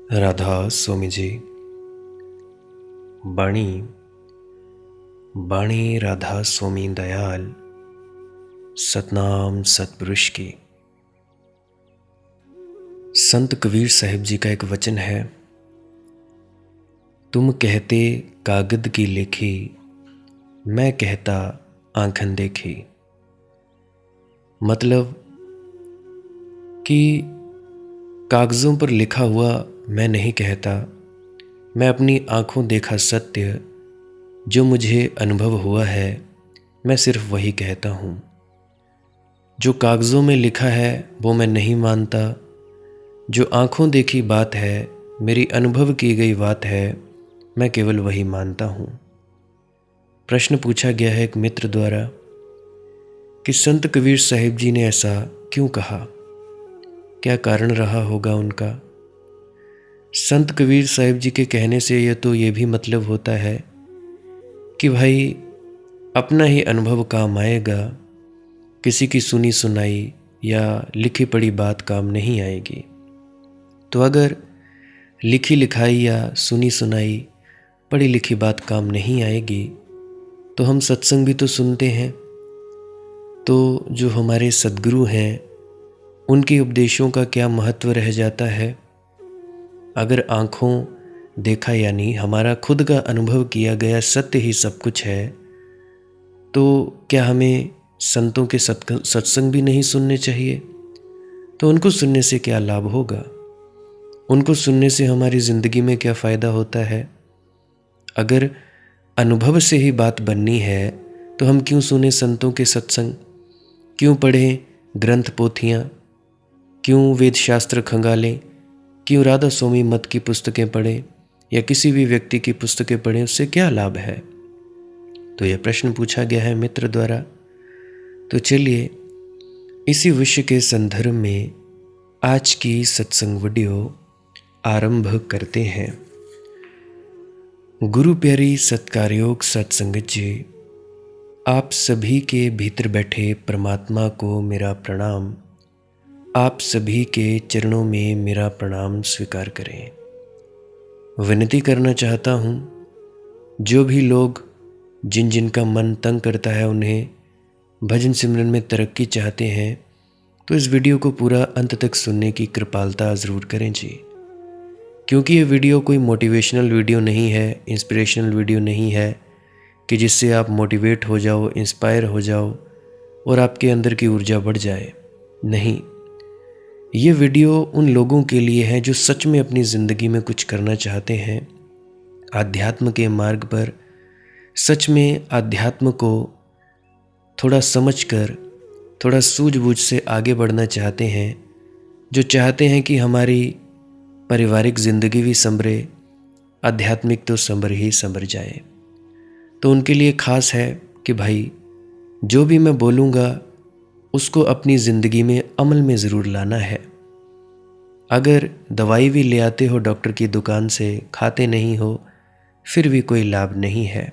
राधा स्वामी जी। बाणी बाणी राधा स्वामी दयाल सतनाम सतपुरुष की। संत कबीर साहिब जी का एक वचन है, तुम कहते कागद की लेखी, मैं कहता आंखन देखी। मतलब कि कागज़ों पर लिखा हुआ मैं नहीं कहता, मैं अपनी आँखों देखा सत्य जो मुझे अनुभव हुआ है, मैं सिर्फ वही कहता हूँ। जो कागज़ों में लिखा है वो मैं नहीं मानता, जो आँखों देखी बात है, मेरी अनुभव की गई बात है, मैं केवल वही मानता हूँ। प्रश्न पूछा गया है एक मित्र द्वारा कि संत कबीर साहिब जी ने ऐसा क्यों कहा, क्या कारण रहा होगा उनका। संत कबीर साहिब जी के कहने से ये भी मतलब होता है कि भाई अपना ही अनुभव काम आएगा, किसी की सुनी सुनाई या लिखी पढ़ी बात काम नहीं आएगी। तो अगर लिखी लिखाई या सुनी सुनाई पढ़ी लिखी बात काम नहीं आएगी तो हम सत्संग भी तो सुनते हैं। तो जो हमारे सद्गुरु हैं उनके उपदेशों का क्या महत्व रह जाता है। अगर आँखों देखा यानी हमारा खुद का अनुभव किया गया सत्य ही सब कुछ है, तो क्या हमें संतों के सत्संग भी नहीं सुनने चाहिए। तो उनको सुनने से क्या लाभ होगा, उनको सुनने से हमारी ज़िंदगी में क्या फ़ायदा होता है। अगर अनुभव से ही बात बननी है तो हम क्यों सुने संतों के सत्संग, क्यों पढ़ें ग्रंथ पोथियाँ, क्यों वेद शास्त्र खंगालें, क्यों राधा स्वामी मत की पुस्तकें पढ़ें या किसी भी व्यक्ति की पुस्तकें पढ़ें, उससे क्या लाभ है। तो यह प्रश्न पूछा गया है मित्र द्वारा। तो चलिए इसी विषय के संदर्भ में आज की सत्संग वीडियो आरंभ करते हैं। गुरु प्यारी सत्कारयोग सत्संगत जी, आप सभी के भीतर बैठे परमात्मा को मेरा प्रणाम, आप सभी के चरणों में मेरा प्रणाम स्वीकार करें। विनती करना चाहता हूँ, जो भी लोग जिनका मन तंग करता है, उन्हें भजन सिमरन में तरक्की चाहते हैं, तो इस वीडियो को पूरा अंत तक सुनने की कृपालता ज़रूर करें जी। क्योंकि ये वीडियो कोई मोटिवेशनल वीडियो नहीं है, इंस्पिरेशनल वीडियो नहीं है कि जिससे आप मोटिवेट हो जाओ, इंस्पायर हो जाओ और आपके अंदर की ऊर्जा बढ़ जाए। नहीं, ये वीडियो उन लोगों के लिए है जो सच में अपनी ज़िंदगी में कुछ करना चाहते हैं, आध्यात्म के मार्ग पर सच में अध्यात्म को थोड़ा समझकर, थोड़ा सूझबूझ से आगे बढ़ना चाहते हैं, जो चाहते हैं कि हमारी पारिवारिक ज़िंदगी भी संभरे, आध्यात्मिक तो संभर ही संभर जाए। तो उनके लिए ख़ास है कि भाई जो भी मैं बोलूँगा उसको अपनी ज़िंदगी में अमल में ज़रूर लाना है। अगर दवाई भी ले आते हो डॉक्टर की दुकान से, खाते नहीं हो, फिर भी कोई लाभ नहीं है।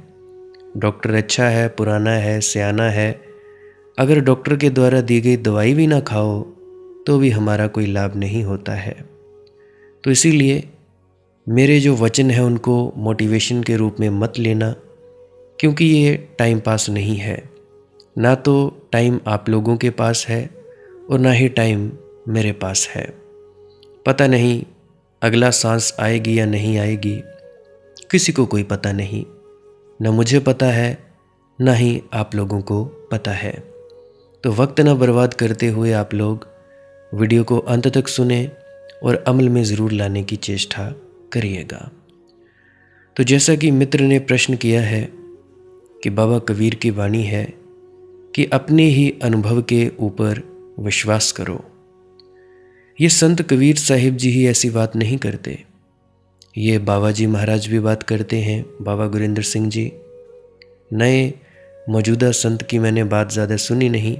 डॉक्टर अच्छा है, पुराना है, सयाना है, अगर डॉक्टर के द्वारा दी गई दवाई भी ना खाओ तो भी हमारा कोई लाभ नहीं होता है। तो इसीलिए मेरे जो वचन हैं उनको मोटिवेशन के रूप में मत लेना, क्योंकि ये टाइम पास नहीं है। ना तो टाइम आप लोगों के पास है और ना ही टाइम मेरे पास है। पता नहीं अगला सांस आएगी या नहीं आएगी, किसी को कोई पता नहीं, ना मुझे पता है ना ही आप लोगों को पता है। तो वक्त ना बर्बाद करते हुए आप लोग वीडियो को अंत तक सुने और अमल में ज़रूर लाने की चेष्टा करिएगा। तो जैसा कि मित्र ने प्रश्न किया है कि बाबा कबीर की वाणी है कि अपने ही अनुभव के ऊपर विश्वास करो। ये संत कबीर साहिब जी ही ऐसी बात नहीं करते, ये बाबा जी महाराज भी बात करते हैं, बाबा गुरिंदर सिंह जी। नए मौजूदा संत की मैंने बात ज़्यादा सुनी नहीं,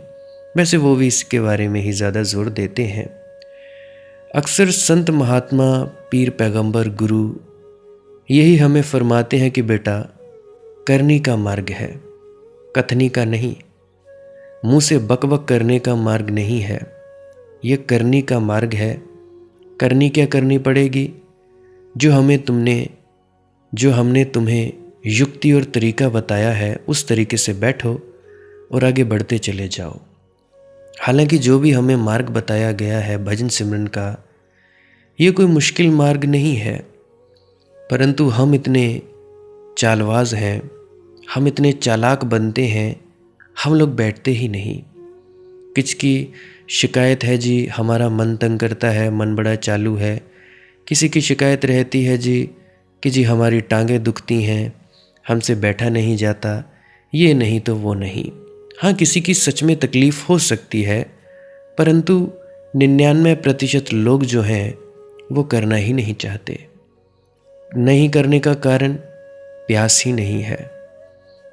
वैसे वो भी इसके बारे में ही ज़्यादा जोर देते हैं। अक्सर संत महात्मा पीर पैगंबर गुरु यही हमें फरमाते हैं कि बेटा करनी का मार्ग है, कथनी का नहीं, मुंह से बक बक करने का मार्ग नहीं है, ये करनी का मार्ग है। करनी क्या करनी पड़ेगी, जो हमने तुम्हें युक्ति और तरीका बताया है उस तरीके से बैठो और आगे बढ़ते चले जाओ। हालांकि जो भी हमें मार्ग बताया गया है भजन सिमरन का, ये कोई मुश्किल मार्ग नहीं है, परंतु हम इतने चालबाज हैं, हम इतने चालाक बनते हैं, हम लोग बैठते ही नहीं। किसकी शिकायत है जी हमारा मन तंग करता है, मन बड़ा चालू है। किसी की शिकायत रहती है जी कि जी हमारी टांगें दुखती हैं, हमसे बैठा नहीं जाता, ये नहीं तो वो नहीं। हाँ, किसी की सच में तकलीफ़ हो सकती है, परंतु 99% लोग जो हैं वो करना ही नहीं चाहते। नहीं करने का कारण प्यास ही नहीं है।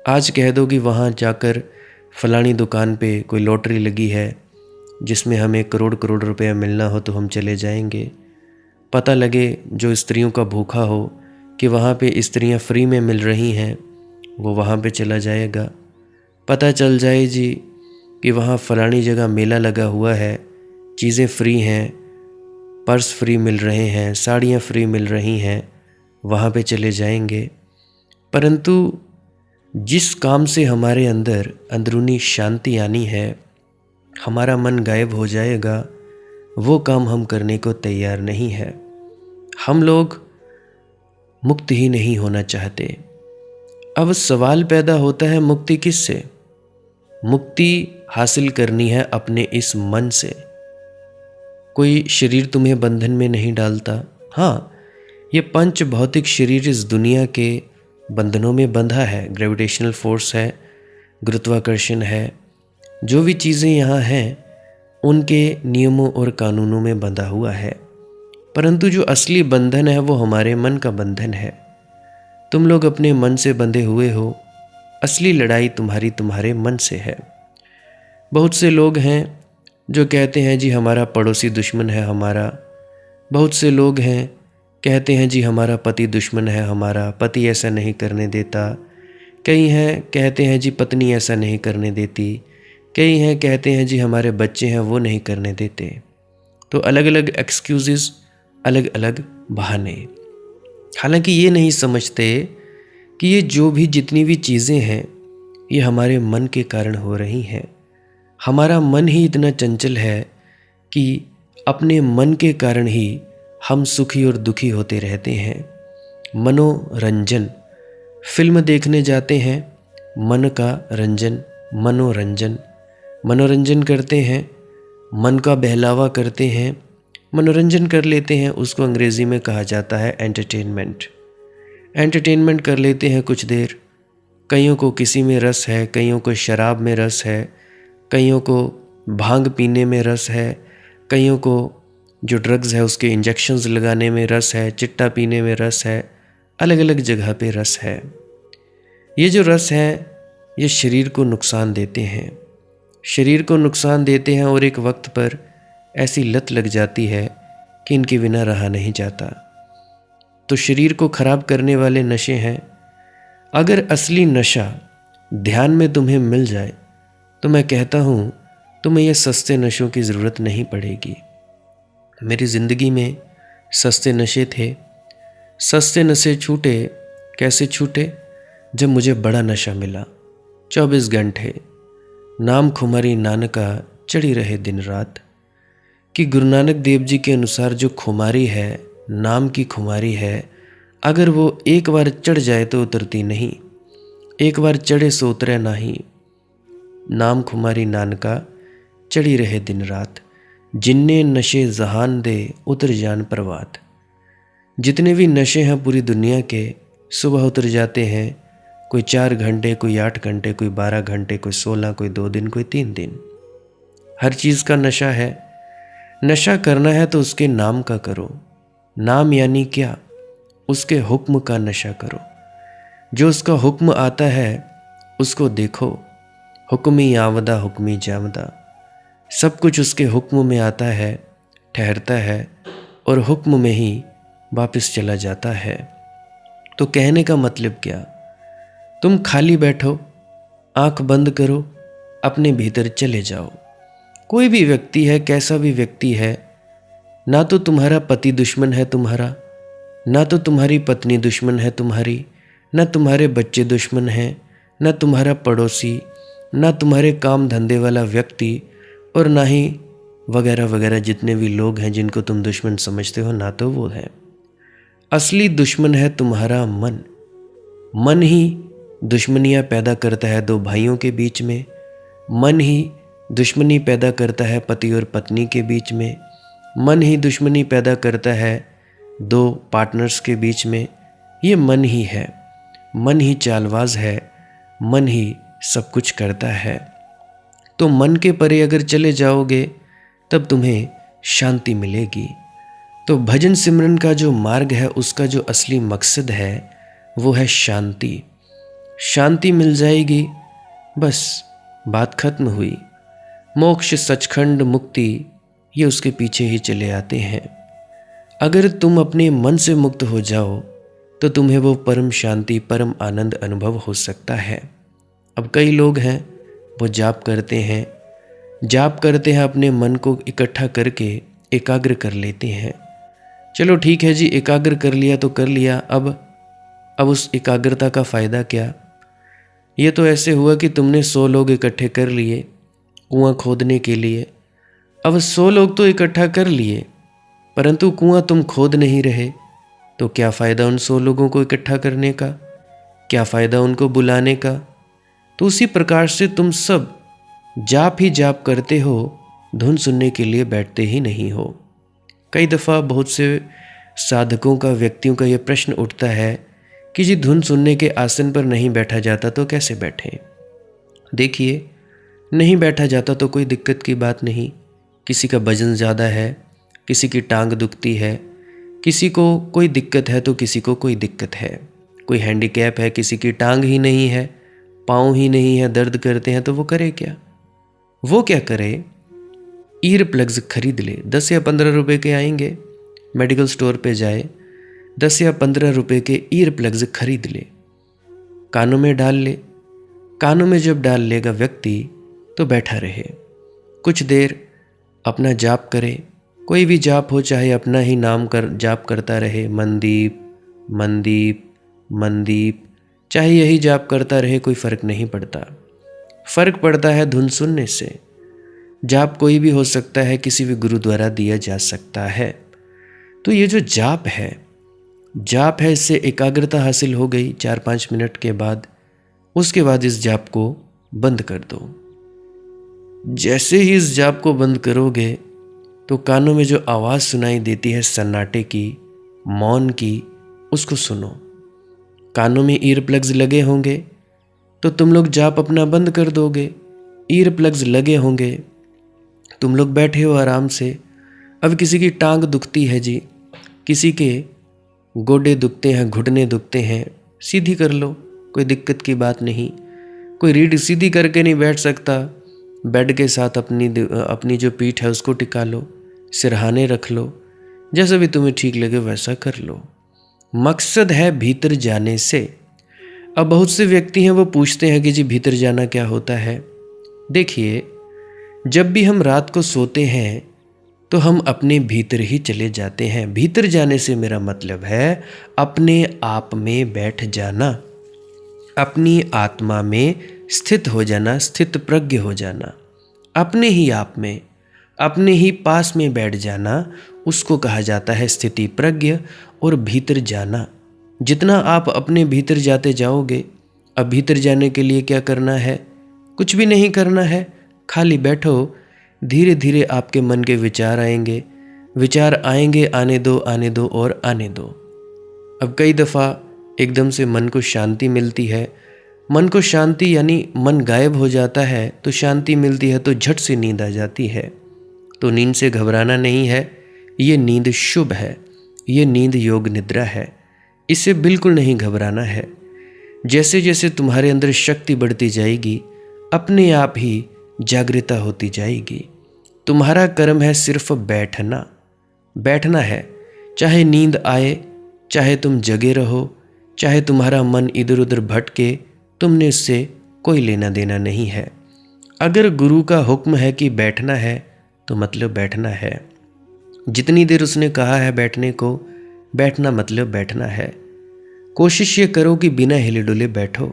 आज कह दो कि वहाँ जाकर फलानी दुकान पे कोई लॉटरी लगी है जिसमें हमें करोड़ करोड़ रुपया मिलना हो तो हम चले जाएंगे। पता लगे जो स्त्रियों का भूखा हो कि वहाँ पे स्त्रियाँ फ्री में मिल रही हैं, वो वहाँ पे चला जाएगा। पता चल जाए जी कि वहाँ फलानी जगह मेला लगा हुआ है, चीज़ें फ्री हैं, पर्स फ्री मिल रहे हैं, साड़ियाँ फ्री मिल रही हैं, वहाँ पे चले जाएंगे। परंतु जिस काम से हमारे अंदर अंदरूनी शांति आनी है, हमारा मन गायब हो जाएगा, वो काम हम करने को तैयार नहीं है। हम लोग मुक्त ही नहीं होना चाहते। अब सवाल पैदा होता है मुक्ति किससे? मुक्ति हासिल करनी है अपने इस मन से। कोई शरीर तुम्हें बंधन में नहीं डालता। हाँ, ये पंच भौतिक शरीर इस दुनिया के बंधनों में बंधा है। ग्रेविटेशनल फोर्स है, गुरुत्वाकर्षण है, जो भी चीज़ें यहाँ हैं उनके नियमों और कानूनों में बंधा हुआ है। परंतु जो असली बंधन है वो हमारे मन का बंधन है। तुम लोग अपने मन से बंधे हुए हो, असली लड़ाई तुम्हारे मन से है। बहुत से लोग हैं जो कहते हैं जी हमारा पड़ोसी दुश्मन है हमारा। बहुत से लोग हैं कहते हैं जी हमारा पति दुश्मन है, हमारा पति ऐसा नहीं करने देता। कई हैं कहते हैं जी पत्नी ऐसा नहीं करने देती। कई हैं कहते हैं जी हमारे बच्चे हैं वो नहीं करने देते। तो अलग अलग एक्सक्यूज़ेस, अलग अलग बहाने। हालांकि ये नहीं समझते कि ये जो भी जितनी भी चीज़ें हैं ये हमारे मन के कारण हो रही हैं। हमारा मन ही इतना चंचल है कि अपने मन के कारण ही हम सुखी और दुखी होते रहते हैं। मनोरंजन, फिल्म देखने जाते हैं, मन का रंजन, मनोरंजन करते हैं, मन का बहलावा करते हैं, मनोरंजन कर लेते हैं। उसको अंग्रेज़ी में कहा जाता है एंटरटेनमेंट कर लेते हैं कुछ देर। कईयों को किसी में रस है, कईयों को शराब में रस है, कईयों को भांग पीने में रस है, कईयों को जो ड्रग्स है उसके इंजेक्शंस लगाने में रस है, चिट्टा पीने में रस है, अलग अलग जगह पे रस है। ये जो रस है ये शरीर को नुकसान देते हैं, और एक वक्त पर ऐसी लत लग जाती है कि इनके बिना रहा नहीं जाता। तो शरीर को खराब करने वाले नशे हैं। अगर असली नशा ध्यान में तुम्हें मिल जाए तो मैं कहता हूँ तुम्हें ये सस्ते नशों की ज़रूरत नहीं पड़ेगी। मेरी ज़िंदगी में सस्ते नशे थे। सस्ते नशे छूटे, कैसे छूटे? जब मुझे बड़ा नशा मिला। 24 घंटे नाम खुमारी नानका चढ़ी रहे दिन रात। कि गुरु नानक देव जी के अनुसार जो खुमारी है, नाम की खुमारी है, अगर वो एक बार चढ़ जाए तो उतरती नहीं, एक बार चढ़े सो उतरे नहीं। नाम खुमारी नानका चढ़ी रहे दिन रात, जिन्ने नशे जहान दे उतर जान प्रभात। जितने भी नशे हैं पूरी दुनिया के, सुबह उतर जाते हैं। कोई 4 घंटे, कोई 8 घंटे, कोई 12 घंटे, कोई 16, कोई 2 दिन, कोई 3 दिन। हर चीज़ का नशा है। नशा करना है तो उसके नाम का करो। नाम यानी क्या? उसके हुक्म का नशा करो। जो उसका हुक्म आता है उसको देखो। हुक्मी आवदा हुक्मी जावदा, सब कुछ उसके हुक्म में आता है, ठहरता है और हुक्म में ही वापस चला जाता है। तो कहने का मतलब क्या? तुम खाली बैठो, आंख बंद करो, अपने भीतर चले जाओ। कोई भी व्यक्ति है, कैसा भी व्यक्ति है, ना तो तुम्हारा पति दुश्मन है तुम्हारा, ना तो तुम्हारी पत्नी दुश्मन है तुम्हारी, ना तुम्हारे बच्चे दुश्मन हैं, ना तुम्हारा पड़ोसी, ना तुम्हारे काम धंधे वाला व्यक्ति, और ना ही वगैरह वगैरह जितने भी लोग हैं जिनको तुम दुश्मन समझते हो, ना तो वो है। असली दुश्मन है तुम्हारा मन। मन ही दुश्मनियाँ पैदा करता है दो भाइयों के बीच में, मन ही दुश्मनी पैदा करता है पति और पत्नी के बीच में, मन ही दुश्मनी पैदा करता है दो पार्टनर्स के बीच में। ये मन ही है, मन ही चालबाज है, मन ही सब कुछ करता है। तो मन के परे अगर चले जाओगे तब तुम्हें शांति मिलेगी। तो भजन सिमरन का जो मार्ग है उसका जो असली मकसद है वो है शांति। शांति मिल जाएगी, बस बात खत्म हुई। मोक्ष, सचखंड, मुक्ति ये उसके पीछे ही चले आते हैं। अगर तुम अपने मन से मुक्त हो जाओ तो तुम्हें वो परम शांति, परम आनंद अनुभव हो सकता है। अब कई लोग हैं वो जाप करते हैं अपने मन को इकट्ठा करके एकाग्र कर लेते हैं। चलो ठीक है जी, एकाग्र कर लिया तो कर लिया, अब उस एकाग्रता का फ़ायदा क्या? ये तो ऐसे हुआ कि तुमने 100 लोग इकट्ठे कर लिए कुआं खोदने के लिए। अब 100 लोग तो इकट्ठा कर लिए परंतु कुआं तुम खोद नहीं रहे, तो क्या फ़ायदा उन 100 लोगों को इकट्ठा करने का? क्या फ़ायदा उनको बुलाने का? तो उसी प्रकार से तुम सब जाप ही जाप करते हो, धुन सुनने के लिए बैठते ही नहीं हो। कई दफ़ा बहुत से साधकों का, व्यक्तियों का यह प्रश्न उठता है कि जी धुन सुनने के आसन पर नहीं बैठा जाता तो कैसे बैठें? देखिए, नहीं बैठा जाता तो कोई दिक्कत की बात नहीं। किसी का वजन ज़्यादा है, किसी की टांग दुखती है, किसी को कोई दिक्कत है तो किसी को कोई दिक्कत है, कोई हैंडीकैप है, किसी की टांग ही नहीं है, पाँव ही नहीं है, दर्द करते हैं, तो वो करे क्या? वो क्या करे? ईयर प्लग्स खरीद ले। 10 या 15 रुपए के आएंगे, मेडिकल स्टोर पे जाए, 10 या 15 रुपए के ईयर प्लग्स खरीद ले, कानों में डाल ले। कानों में जब डाल लेगा व्यक्ति तो बैठा रहे, कुछ देर अपना जाप करे, कोई भी जाप हो, चाहे अपना ही नाम कर जाप करता रहे, मनदीप मनदीप मनदीप, चाहे यही जाप करता रहे, कोई फ़र्क नहीं पड़ता। फ़र्क पड़ता है धुन सुनने से। जाप कोई भी हो सकता है, किसी भी गुरु द्वारा दिया जा सकता है। तो ये जो जाप है इससे एकाग्रता हासिल हो गई 4-5 मिनट के बाद। उसके बाद इस जाप को बंद कर दो। जैसे ही इस जाप को बंद करोगे तो कानों में जो आवाज़ सुनाई देती है सन्नाटे की, मौन की, उसको सुनो। कानों में ईयर प्लग्स लगे होंगे तो तुम लोग जाप अपना बंद कर दोगे। ईयर प्लग्स लगे होंगे, तुम लोग बैठे हो आराम से। अब किसी की टांग दुखती है जी, किसी के गोडे दुखते हैं, घुटने दुखते हैं, सीधी कर लो, कोई दिक्कत की बात नहीं। कोई रीढ़ सीधी करके नहीं बैठ सकता, बेड के साथ अपनी जो पीठ है उसको टिका लो, सिरहाने रख लो, जैसा भी तुम्हें ठीक लगे वैसा कर लो। मकसद है भीतर जाने से। अब बहुत से व्यक्ति हैं वो पूछते हैं कि जी भीतर जाना क्या होता है? देखिए, जब भी हम रात को सोते हैं तो हम अपने भीतर ही चले जाते हैं। भीतर जाने से मेरा मतलब है अपने आप में बैठ जाना, अपनी आत्मा में स्थित हो जाना, स्थित प्रज्ञ हो जाना, अपने ही आप में, अपने ही पास में बैठ जाना, उसको कहा जाता है स्थिति प्रज्ञ और भीतर जाना। जितना आप अपने भीतर जाते जाओगे, अब भीतर जाने के लिए क्या करना है? कुछ भी नहीं करना है, खाली बैठो। धीरे धीरे आपके मन के विचार आएंगे, विचार आएंगे, आने दो आने दो और आने दो। अब कई दफ़ा एकदम से मन को शांति मिलती है। मन को शांति यानी मन गायब हो जाता है तो शांति मिलती है, तो झट से नींद आ जाती है। तो नींद से घबराना नहीं है, ये नींद शुभ है, ये नींद योग निद्रा है, इससे बिल्कुल नहीं घबराना है। जैसे जैसे तुम्हारे अंदर शक्ति बढ़ती जाएगी, अपने आप ही जागृता होती जाएगी। तुम्हारा कर्म है सिर्फ बैठना, बैठना है। चाहे नींद आए, चाहे तुम जगे रहो, चाहे तुम्हारा मन इधर उधर भटके, तुमने इससे कोई लेना देना नहीं है। अगर गुरु का हुक्म है कि बैठना है तो मतलब बैठना है। जितनी देर उसने कहा है बैठने को, बैठना मतलब बैठना है। कोशिश ये करो कि बिना हिले डुले बैठो।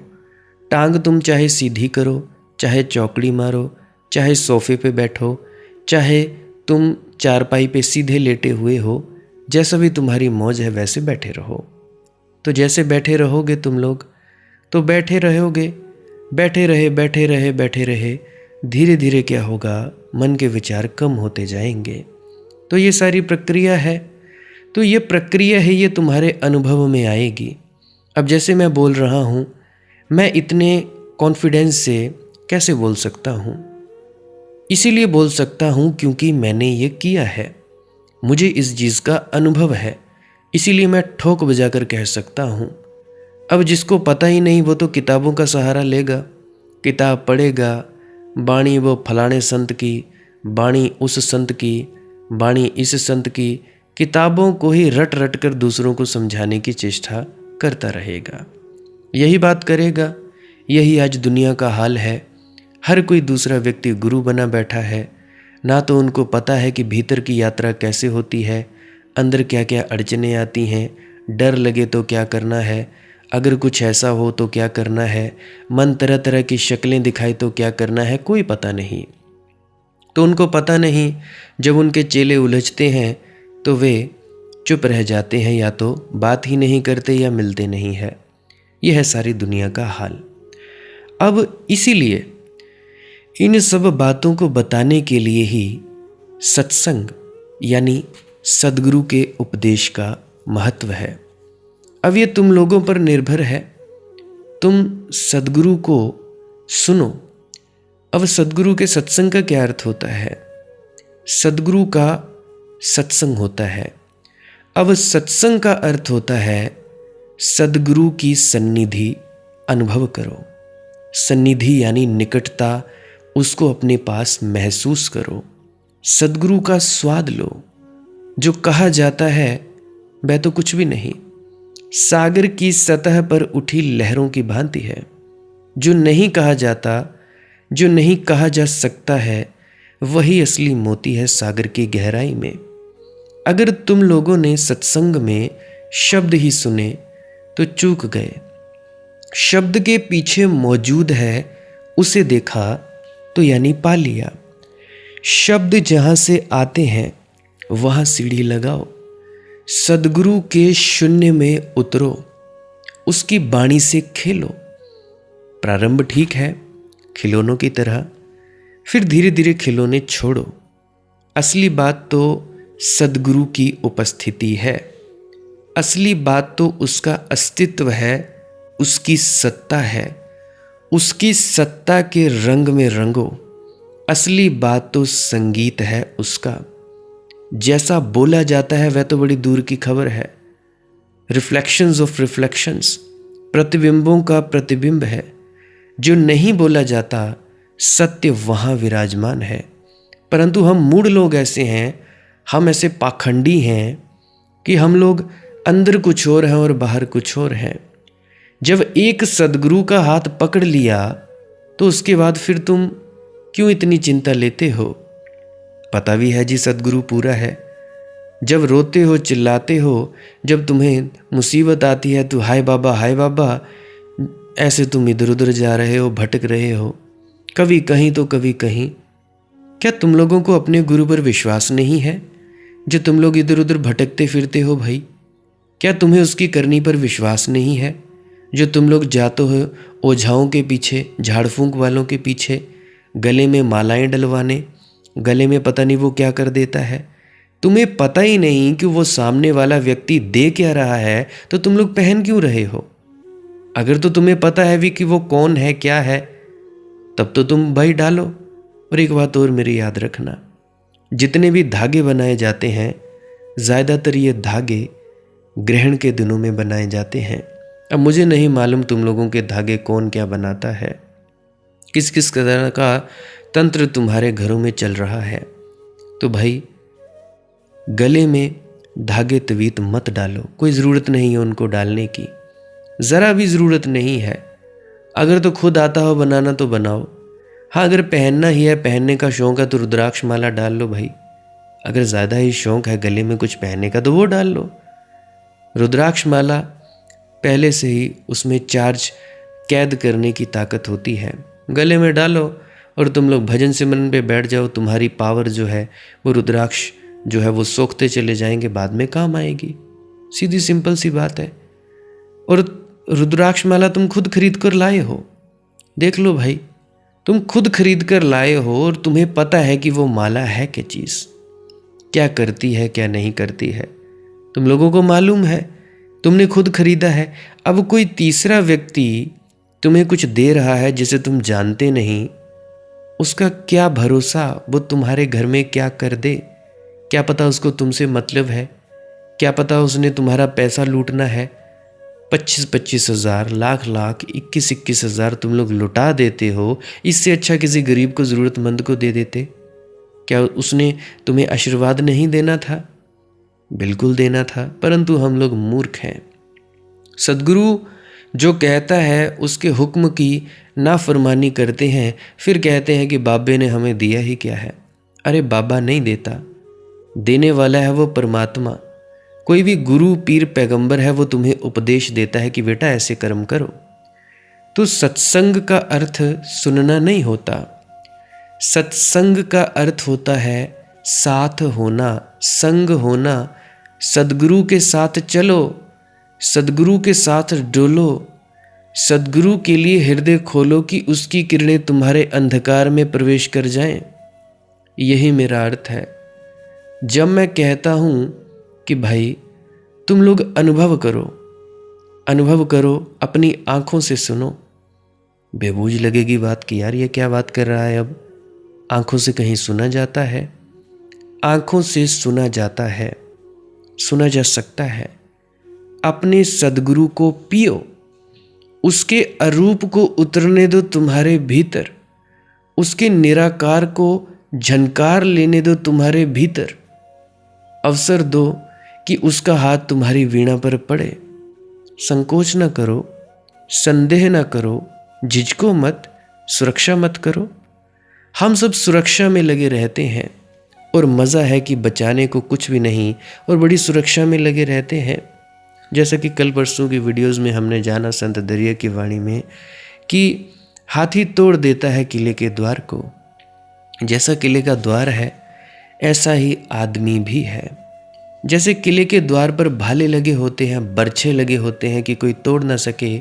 टांग तुम चाहे सीधी करो, चाहे चौकड़ी मारो, चाहे सोफे पे बैठो, चाहे तुम चारपाई पे सीधे लेटे हुए हो, जैसा भी तुम्हारी मौज है वैसे बैठे रहो। तो जैसे बैठे रहोगे तुम लोग तो बैठे रहोगे, बैठे रहे बैठे रहे बैठे रहे, धीरे धीरे क्या होगा, मन के विचार कम होते जाएंगे। तो ये सारी प्रक्रिया है। तो ये प्रक्रिया है, ये तुम्हारे अनुभव में आएगी। अब जैसे मैं बोल रहा हूँ, मैं इतने कॉन्फिडेंस से कैसे बोल सकता हूँ? इसीलिए बोल सकता हूँ क्योंकि मैंने ये किया है, मुझे इस चीज़ का अनुभव है, इसीलिए मैं ठोक बजाकर कह सकता हूँ। अब जिसको पता ही नहीं वो तो किताबों का सहारा लेगा, किताब पढ़ेगा, बाणी वो फलाने संत की, बाणी उस संत की, बाणी इस संत की, किताबों को ही रट रट कर दूसरों को समझाने की चेष्टा करता रहेगा, यही बात करेगा। यही आज दुनिया का हाल है। हर कोई दूसरा व्यक्ति गुरु बना बैठा है। ना तो उनको पता है कि भीतर की यात्रा कैसे होती है, अंदर क्या क्या अड़चने आती हैं, डर लगे तो क्या करना है, अगर कुछ ऐसा हो तो क्या करना है, मन तरह तरह की शक्लें दिखाए तो क्या करना है, कोई पता नहीं। तो उनको पता नहीं। जब उनके चेले उलझते हैं तो वे चुप रह जाते हैं, या तो बात ही नहीं करते या मिलते नहीं है। यह है सारी दुनिया का हाल। अब इसीलिए इन सब बातों को बताने के लिए ही सत्संग यानी सद्गुरु के उपदेश का महत्व है। अब ये तुम लोगों पर निर्भर है, तुम सद्गुरु को सुनो। अब सद्गुरु के सत्संग का क्या अर्थ होता है? सद्गुरु का सत्संग होता है। अब सत्संग का अर्थ होता है सद्गुरु की सन्निधि अनुभव करो। सन्निधि यानी निकटता, उसको अपने पास महसूस करो। सद्गुरु का स्वाद लो। जो कहा जाता है वह तो कुछ भी नहीं, सागर की सतह पर उठी लहरों की भांति है। जो नहीं कहा जाता, जो नहीं कहा जा सकता है, वही असली मोती है सागर की गहराई में। अगर तुम लोगों ने सत्संग में शब्द ही सुने तो चूक गए। शब्द के पीछे मौजूद है उसे देखा तो यानी पा लिया। शब्द जहां से आते हैं वहां सीढ़ी लगाओ। सद्गुरु के शून्य में उतरो, उसकी बाणी से खेलो। प्रारंभ ठीक है खिलौनों की तरह, फिर धीरे धीरे खिलौने छोड़ो। असली बात तो सद्गुरु की उपस्थिति है। असली बात तो उसका अस्तित्व है, उसकी सत्ता है। उसकी सत्ता के रंग में रंगो। असली बात तो संगीत है उसका। जैसा बोला जाता है वह तो बड़ी दूर की खबर है। रिफ्लेक्शंस ऑफ रिफ्लेक्शंस, प्रतिबिंबों का प्रतिबिंब है। जो नहीं बोला जाता सत्य वहाँ विराजमान है। परंतु हम मूढ़ लोग ऐसे हैं, हम ऐसे पाखंडी हैं कि हम लोग अंदर कुछ और हैं और बाहर कुछ और हैं। जब एक सद्गुरु का हाथ पकड़ लिया तो उसके बाद फिर तुम क्यों इतनी चिंता लेते हो? पता भी है जी सद्गुरु पूरा है। जब रोते हो, चिल्लाते हो, जब तुम्हें मुसीबत आती है तो हाय बाबा, ऐसे तुम इधर उधर जा रहे हो, भटक रहे हो, कभी कहीं तो कभी कहीं। क्या तुम लोगों को अपने गुरु पर विश्वास नहीं है जो तुम लोग इधर उधर भटकते फिरते हो भाई? क्या तुम्हें उसकी करनी पर विश्वास नहीं है जो तुम लोग जाते हो ओझाओं के पीछे, झाड़ फूंक वालों के पीछे, गले में मालाएं डलवाने? गले में पता नहीं वो क्या कर देता है। तुम्हें पता ही नहीं कि वो सामने वाला व्यक्ति दे क्या रहा है, तो तुम लोग पहन क्यों रहे हो? अगर तो तुम्हें पता है भी कि वो कौन है, क्या है, तब तो तुम भाई डालो। और एक बात और मेरी याद रखना, जितने भी धागे बनाए जाते हैं ज़्यादातर ये धागे ग्रहण के दिनों में बनाए जाते हैं। अब मुझे नहीं मालूम तुम लोगों के धागे कौन क्या बनाता है, किस किस तरह का तंत्र तुम्हारे घरों में चल रहा है। तो भाई गले में धागे तवीत मत डालो, कोई ज़रूरत नहीं है उनको डालने की, ज़रा भी ज़रूरत नहीं है। अगर तो खुद आता हो बनाना तो बनाओ। हाँ, अगर पहनना ही है, पहनने का शौक़ है तो रुद्राक्ष माला डाल लो भाई। अगर ज़्यादा ही शौक़ है गले में कुछ पहनने का तो वो डाल लो। रुद्राक्ष माला पहले से ही उसमें चार्ज कैद करने की ताकत होती है। गले में डालो और तुम लोग भजन सिमरन पे बैठ जाओ, तुम्हारी पावर जो है वो रुद्राक्ष जो है वो सोखते चले जाएंगे, बाद में काम आएगी। सीधी सिंपल सी बात है। और रुद्राक्ष माला तुम खुद खरीद कर लाए हो, देख लो भाई, तुम खुद खरीद कर लाए हो और तुम्हें पता है कि वो माला है क्या चीज़, क्या करती है क्या नहीं करती है, तुम लोगों को मालूम है, तुमने खुद खरीदा है। अब कोई तीसरा व्यक्ति तुम्हें कुछ दे रहा है जिसे तुम जानते नहीं, उसका क्या भरोसा वो तुम्हारे घर में क्या कर दे, क्या पता उसको तुमसे मतलब है, क्या पता उसने तुम्हारा पैसा लूटना है। 25-25 हज़ार, लाख 21-21 हज़ार तुम लोग लुटा देते हो, इससे अच्छा किसी गरीब को, ज़रूरतमंद को दे देते। क्या उसने तुम्हें आशीर्वाद नहीं देना था? बिल्कुल देना था, परंतु हम लोग मूर्ख हैं। सद्गुरु जो कहता है उसके हुक्म की नाफरमानी करते हैं, फिर कहते हैं कि बाबे ने हमें दिया ही क्या है। अरे बाबा नहीं देता, देने वाला है वो परमात्मा। कोई भी गुरु पीर पैगंबर है वो तुम्हें उपदेश देता है कि बेटा ऐसे कर्म करो। तो सत्संग का अर्थ सुनना नहीं होता, सत्संग का अर्थ होता है साथ होना, संग होना। सद्गुरु के साथ चलो, सद्गुरु के साथ डोलो, सद्गुरु के लिए हृदय खोलो कि उसकी किरणें तुम्हारे अंधकार में प्रवेश कर जाएं। यही मेरा अर्थ है। जब मैं कहता हूँ कि भाई तुम लोग अनुभव करो, अनुभव करो, अपनी आंखों से सुनो। बेबूझ लगेगी बात कि यार ये क्या बात कर रहा है, अब आंखों से कहीं सुना जाता है? आंखों से सुना जाता है, सुना जा सकता है। अपने सद्गुरु को पियो, उसके अरूप को उतरने दो तुम्हारे भीतर, उसके निराकार को झनकार लेने दो तुम्हारे भीतर। अवसर दो कि उसका हाथ तुम्हारी वीणा पर पड़े। संकोच न करो, संदेह न करो, झिझको मत, सुरक्षा मत करो। हम सब सुरक्षा में लगे रहते हैं और मज़ा है कि बचाने को कुछ भी नहीं और बड़ी सुरक्षा में लगे रहते हैं। जैसा कि कल परसों की वीडियोस में हमने जाना संत दरिया की वाणी में कि हाथी तोड़ देता है किले के द्वार को। जैसा किले का द्वार है ऐसा ही आदमी भी है। जैसे किले के द्वार पर भाले लगे होते हैं, बरछे लगे होते हैं कि कोई तोड़ ना सके,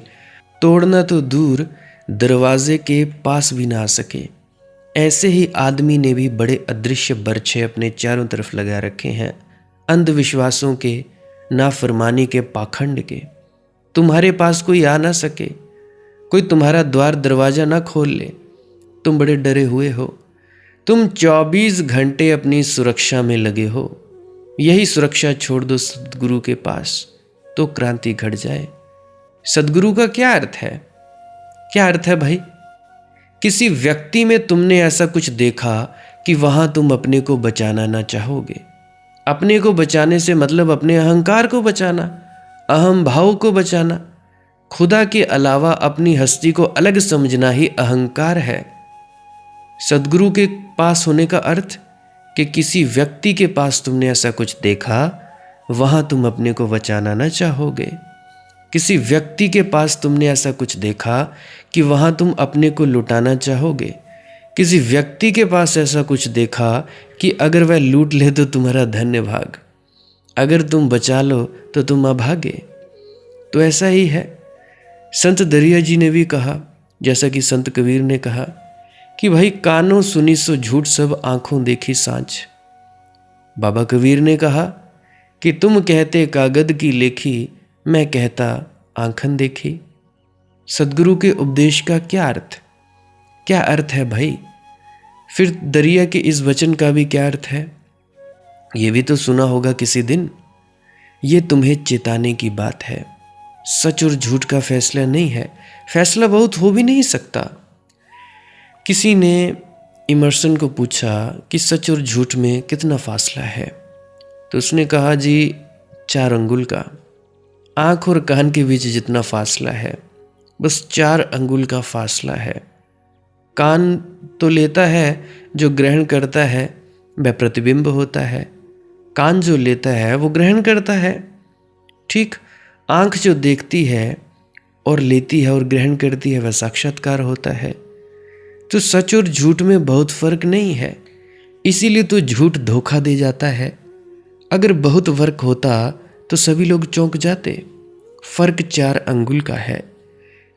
तोड़ना तो दूर दरवाजे के पास भी ना आ सके, ऐसे ही आदमी ने भी बड़े अदृश्य बरछे अपने चारों तरफ लगा रखे हैं, अंधविश्वासों के, नाफरमानी के, पाखंड के। तुम्हारे पास कोई आ ना सके, कोई तुम्हारा द्वार दरवाजा ना खोल ले, तुम बड़े डरे हुए हो। तुम 24 घंटे अपनी सुरक्षा में लगे हो। यही सुरक्षा छोड़ दो सद्गुरु के पास तो क्रांति घट जाए। सद्गुरु का क्या अर्थ है? क्या अर्थ है भाई? किसी व्यक्ति में तुमने ऐसा कुछ देखा कि वहां तुम अपने को बचाना ना चाहोगे। अपने को बचाने से मतलब अपने अहंकार को बचाना, अहम भाव को बचाना। खुदा के अलावा अपनी हस्ती को अलग समझना ही अहंकार है। सद्गुरु के पास होने का अर्थ कि किसी व्यक्ति के पास तुमने ऐसा कुछ देखा, वहां तुम अपने को बचाना ना चाहोगे। किसी व्यक्ति के पास तुमने ऐसा कुछ देखा कि वहां तुम अपने को लुटाना चाहोगे। किसी व्यक्ति के पास ऐसा कुछ देखा कि अगर वह लूट ले तो तुम्हारा धन्य भाग, अगर तुम बचा लो तो तुम अभागे। तो ऐसा ही है। संत दरिया जी ने भी कहा, जैसा कि संत कबीर ने कहा कि भाई कानों सुनी सो झूठ, सब आंखों देखी सांच। बाबा कबीर ने कहा कि तुम कहते कागद की लेखी, मैं कहता आंखन देखी। सद्गुरु के उपदेश का क्या अर्थ, क्या अर्थ है भाई? फिर दरिया के इस वचन का भी क्या अर्थ है? ये भी तो सुना होगा किसी दिन। ये तुम्हें चेताने की बात है। सच और झूठ का फैसला नहीं है, फैसला बहुत हो भी नहीं सकता। किसी ने इमर्सन को पूछा कि सच और झूठ में कितना फासला है, तो उसने कहा जी 4 अंगुल का। आँख और कान के बीच जितना फासला है बस 4 अंगुल का फासला है। कान तो लेता है, जो ग्रहण करता है वह प्रतिबिंब होता है। कान जो लेता है वो ग्रहण करता है। ठीक आँख जो देखती है और लेती है और ग्रहण करती है वह साक्षात्कार होता है। तो सच और झूठ में बहुत फर्क नहीं है, इसीलिए तो झूठ धोखा दे जाता है। अगर बहुत फर्क होता तो सभी लोग चौंक जाते। फर्क 4 अंगुल का है।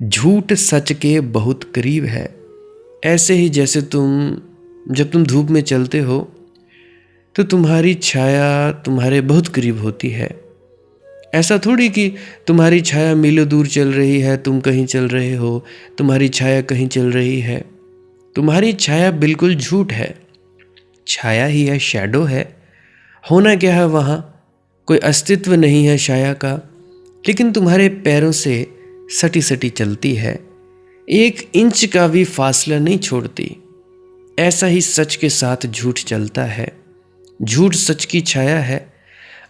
झूठ सच के बहुत करीब है। ऐसे ही जैसे जब तुम धूप में चलते हो तो तुम्हारी छाया तुम्हारे बहुत करीब होती है। ऐसा थोड़ी कि तुम्हारी छाया मीलों दूर चल रही है, तुम कहीं चल रहे हो, तुम्हारी छाया कहीं चल रही है। तुम्हारी छाया बिल्कुल झूठ है। छाया ही है, शैडो है। होना क्या है वहाँ? कोई अस्तित्व नहीं है छाया का, लेकिन तुम्हारे पैरों से सटी सटी चलती है, 1 इंच का भी फासला नहीं छोड़ती। ऐसा ही सच के साथ झूठ चलता है। झूठ सच की छाया है।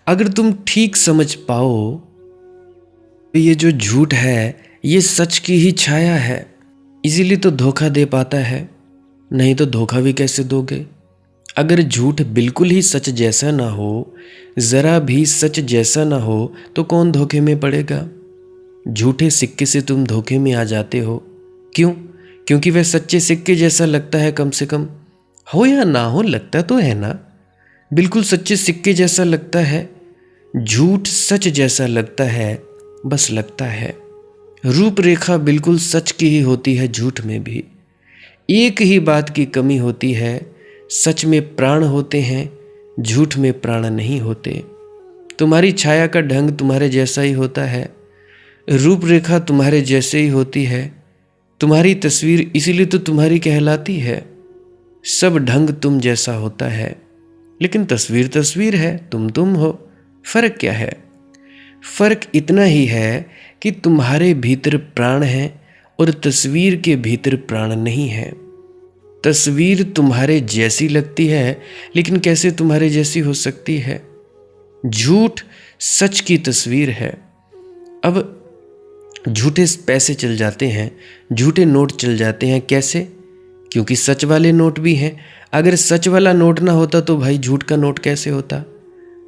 अगर तुम ठीक समझ पाओ तो ये जो झूठ है ये सच की ही छाया है, इसीलिए तो धोखा दे पाता है, नहीं तो धोखा भी कैसे दोगे? अगर झूठ बिल्कुल ही सच जैसा ना हो, ज़रा भी सच जैसा ना हो, तो कौन धोखे में पड़ेगा? झूठे सिक्के से तुम धोखे में आ जाते हो। क्यों? क्योंकि वह सच्चे सिक्के जैसा लगता है। कम से कम हो या ना हो, लगता तो है ना। बिल्कुल सच्चे सिक्के जैसा लगता है। झूठ सच जैसा लगता है, बस लगता है। रूपरेखा बिल्कुल सच की ही होती है, झूठ में भी। एक ही बात की कमी होती है, सच में प्राण होते हैं, झूठ में प्राण नहीं होते। तुम्हारी छाया का ढंग तुम्हारे जैसा ही होता है, रूपरेखा तुम्हारे जैसे ही होती है। तुम्हारी तस्वीर इसीलिए तो तुम्हारी कहलाती है। सब ढंग तुम जैसा होता है, लेकिन तस्वीर तस्वीर है, तुम हो। फर्क क्या है? फर्क इतना ही है कि तुम्हारे भीतर प्राण है और तस्वीर के भीतर प्राण नहीं है। तस्वीर तुम्हारे जैसी लगती है, लेकिन कैसे तुम्हारे जैसी हो सकती है? झूठ सच की तस्वीर है। अब झूठे पैसे चल जाते हैं, झूठे नोट चल जाते हैं। कैसे? क्योंकि सच वाले नोट भी हैं। अगर सच वाला नोट ना होता तो भाई झूठ का नोट कैसे होता?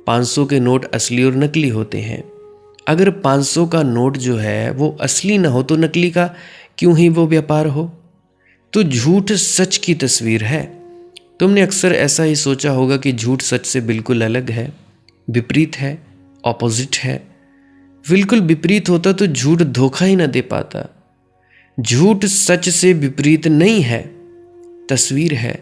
500 के नोट असली और नकली होते हैं। अगर 500 का नोट जो है वो असली ना हो तो नकली का क्यों ही वो व्यापार हो? तो झूठ सच की तस्वीर है। तुमने अक्सर ऐसा ही सोचा होगा कि झूठ सच से बिल्कुल अलग है, विपरीत है, ऑपोजिट है। बिल्कुल विपरीत होता तो झूठ धोखा ही ना दे पाता। झूठ सच से विपरीत नहीं है, तस्वीर है।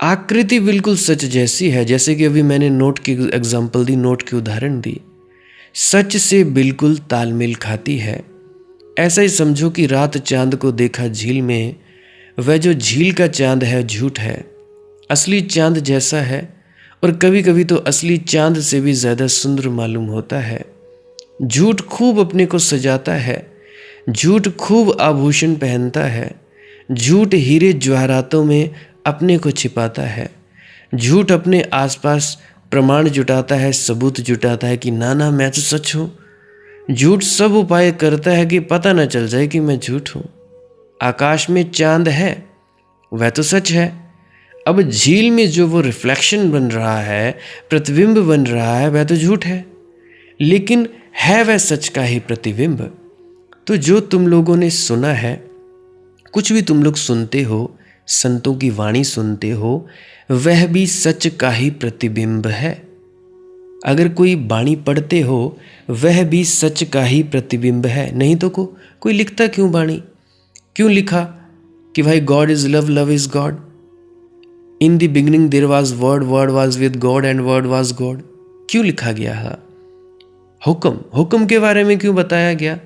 आकृति बिल्कुल सच जैसी है, जैसे कि अभी मैंने नोट की एग्जाम्पल दी, नोट की उदाहरण दी। सच से बिल्कुल तालमेल खाती है। ऐसा ही समझो कि रात चांद को देखा झील में, वह जो झील का चांद है झूठ है, असली चांद जैसा है। और कभी कभी तो असली चांद से भी ज़्यादा सुंदर मालूम होता है। झूठ खूब अपने को सजाता है, झूठ खूब आभूषण पहनता है, झूठ हीरे जवाहरातों में अपने को छिपाता है। झूठ अपने आसपास प्रमाण जुटाता है, सबूत जुटाता है कि ना ना मैं तो सच हूँ। झूठ सब उपाय करता है कि पता न चल जाए कि मैं झूठ हूँ। आकाश में चांद है, वह तो सच है। अब झील में जो वो रिफ्लेक्शन बन रहा है, प्रतिबिंब बन रहा है, वह तो झूठ है, लेकिन है वह सच का ही प्रतिबिंब। तो जो तुम लोगों ने सुना है, कुछ भी तुम लोग सुनते हो, संतों की वाणी सुनते हो, वह भी सच का ही प्रतिबिंब है। अगर कोई वाणी पढ़ते हो, वह भी सच का ही प्रतिबिंब है। नहीं तो कोई लिखता क्यों वाणी? क्यों लिखा कि भाई God is love, love is God, in the beginning there was word, word was with God and word was God? क्यों लिखा गया है? हुक्म के बारे में क्यों बताया गया?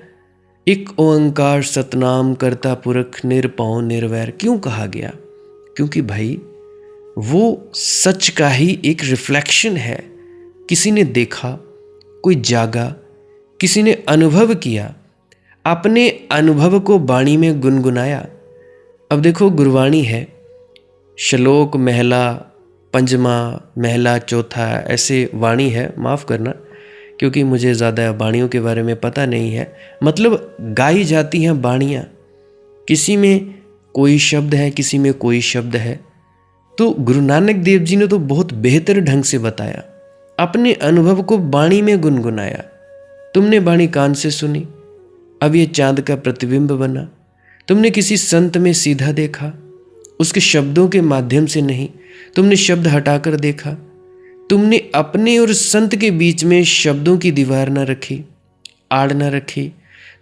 एक ओंकार सतनाम करता पुरख निरपौ निर्वैर क्यों कहा गया? क्योंकि भाई वो सच का ही एक रिफ्लेक्शन है। किसी ने देखा, कोई जागा, किसी ने अनुभव किया, अपने अनुभव को वाणी में गुनगुनाया। अब देखो गुरवाणी है, श्लोक महला पंजमा, महला चौथा, ऐसे वाणी है। माफ़ करना क्योंकि मुझे ज़्यादा वाणियों के बारे में पता नहीं है। मतलब गाई जाती हैं वाणियाँ, किसी में कोई शब्द है, किसी में कोई शब्द है। तो गुरु नानक देव जी ने तो बहुत बेहतर ढंग से बताया, अपने अनुभव को वाणी में गुनगुनाया। तुमने वाणी कान से सुनी, अब ये चांद का प्रतिबिंब बना। तुमने किसी संत में सीधा देखा, उसके शब्दों के माध्यम से नहीं, तुमने शब्द हटाकर देखा। तुमने अपने और संत के बीच में शब्दों की दीवार न रखी, आड़ न रखी।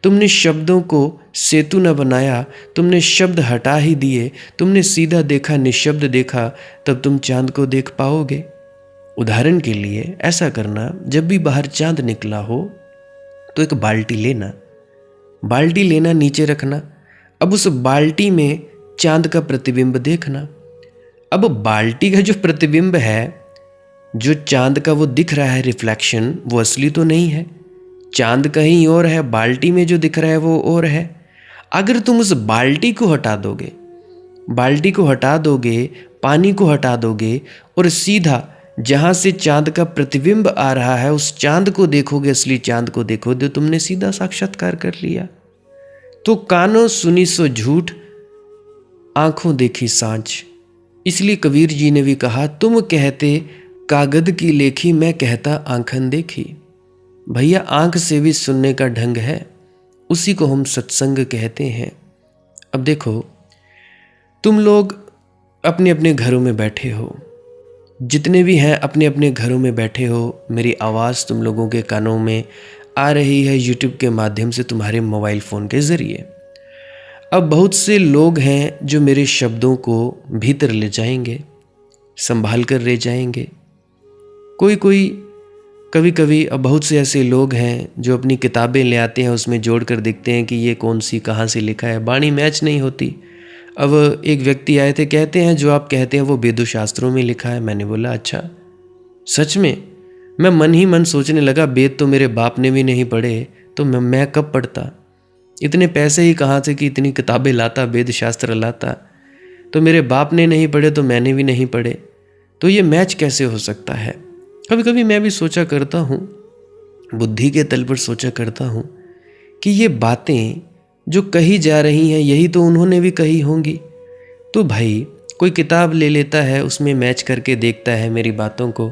तुमने शब्दों को सेतु न बनाया, तुमने शब्द हटा ही दिए। तुमने सीधा देखा, निशब्द देखा, तब तुम चांद को देख पाओगे। उदाहरण के लिए ऐसा करना, जब भी बाहर चांद निकला हो तो एक बाल्टी लेना, नीचे रखना। अब उस बाल्टी में चांद का प्रतिबिंब देखना। अब बाल्टी का जो प्रतिबिंब है, जो चांद का वो दिख रहा है रिफ्लेक्शन, वो असली तो नहीं है। चांद कहीं और है, बाल्टी में जो दिख रहा है वो और है। अगर तुम उस बाल्टी को हटा दोगे, पानी को हटा दोगे और सीधा जहां से चांद का प्रतिबिंब आ रहा है उस चांद को देखोगे, असली चांद को देखोगे, तुमने सीधा साक्षात्कार कर लिया। तो कानों सुनी सो झूठ, आंखों देखी सांच। इसलिए कबीर जी ने भी कहा, तुम कहते कागद की लेखी, मैं कहता आंखन देखी। भैया, आंख से भी सुनने का ढंग है, उसी को हम सत्संग कहते हैं। अब देखो, तुम लोग अपने अपने घरों में बैठे हो, जितने भी हैं अपने अपने घरों में बैठे हो। मेरी आवाज़ तुम लोगों के कानों में आ रही है यूट्यूब के माध्यम से, तुम्हारे मोबाइल फ़ोन के ज़रिए। अब बहुत से लोग हैं जो मेरे शब्दों को भीतर ले जाएंगे, संभाल कर ले जाएंगे। कोई कभी कभी अब बहुत से ऐसे लोग हैं जो अपनी किताबें ले आते हैं, उसमें जोड़ कर देखते हैं कि ये कौन सी कहाँ से लिखा है, बाणी मैच नहीं होती। अब एक व्यक्ति आए थे, कहते हैं जो आप कहते हैं वो वेदों शास्त्रों में लिखा है। मैंने बोला अच्छा, सच में? मैं मन ही मन सोचने लगा, वेद तो मेरे बाप ने भी नहीं पढ़े, तो मैं कब पढ़ता? इतने पैसे ही कहाँ से कि इतनी किताबें लाता, वेद शास्त्र लाता। तो मेरे बाप ने नहीं पढ़े तो मैंने भी नहीं पढ़े, तो ये मैच कैसे हो सकता है? कभी कभी मैं भी सोचा करता हूँ, बुद्धि के तल पर सोचा करता हूँ कि ये बातें जो कही जा रही हैं यही तो उन्होंने भी कही होंगी। तो भाई, कोई किताब ले लेता है, उसमें मैच करके देखता है मेरी बातों को,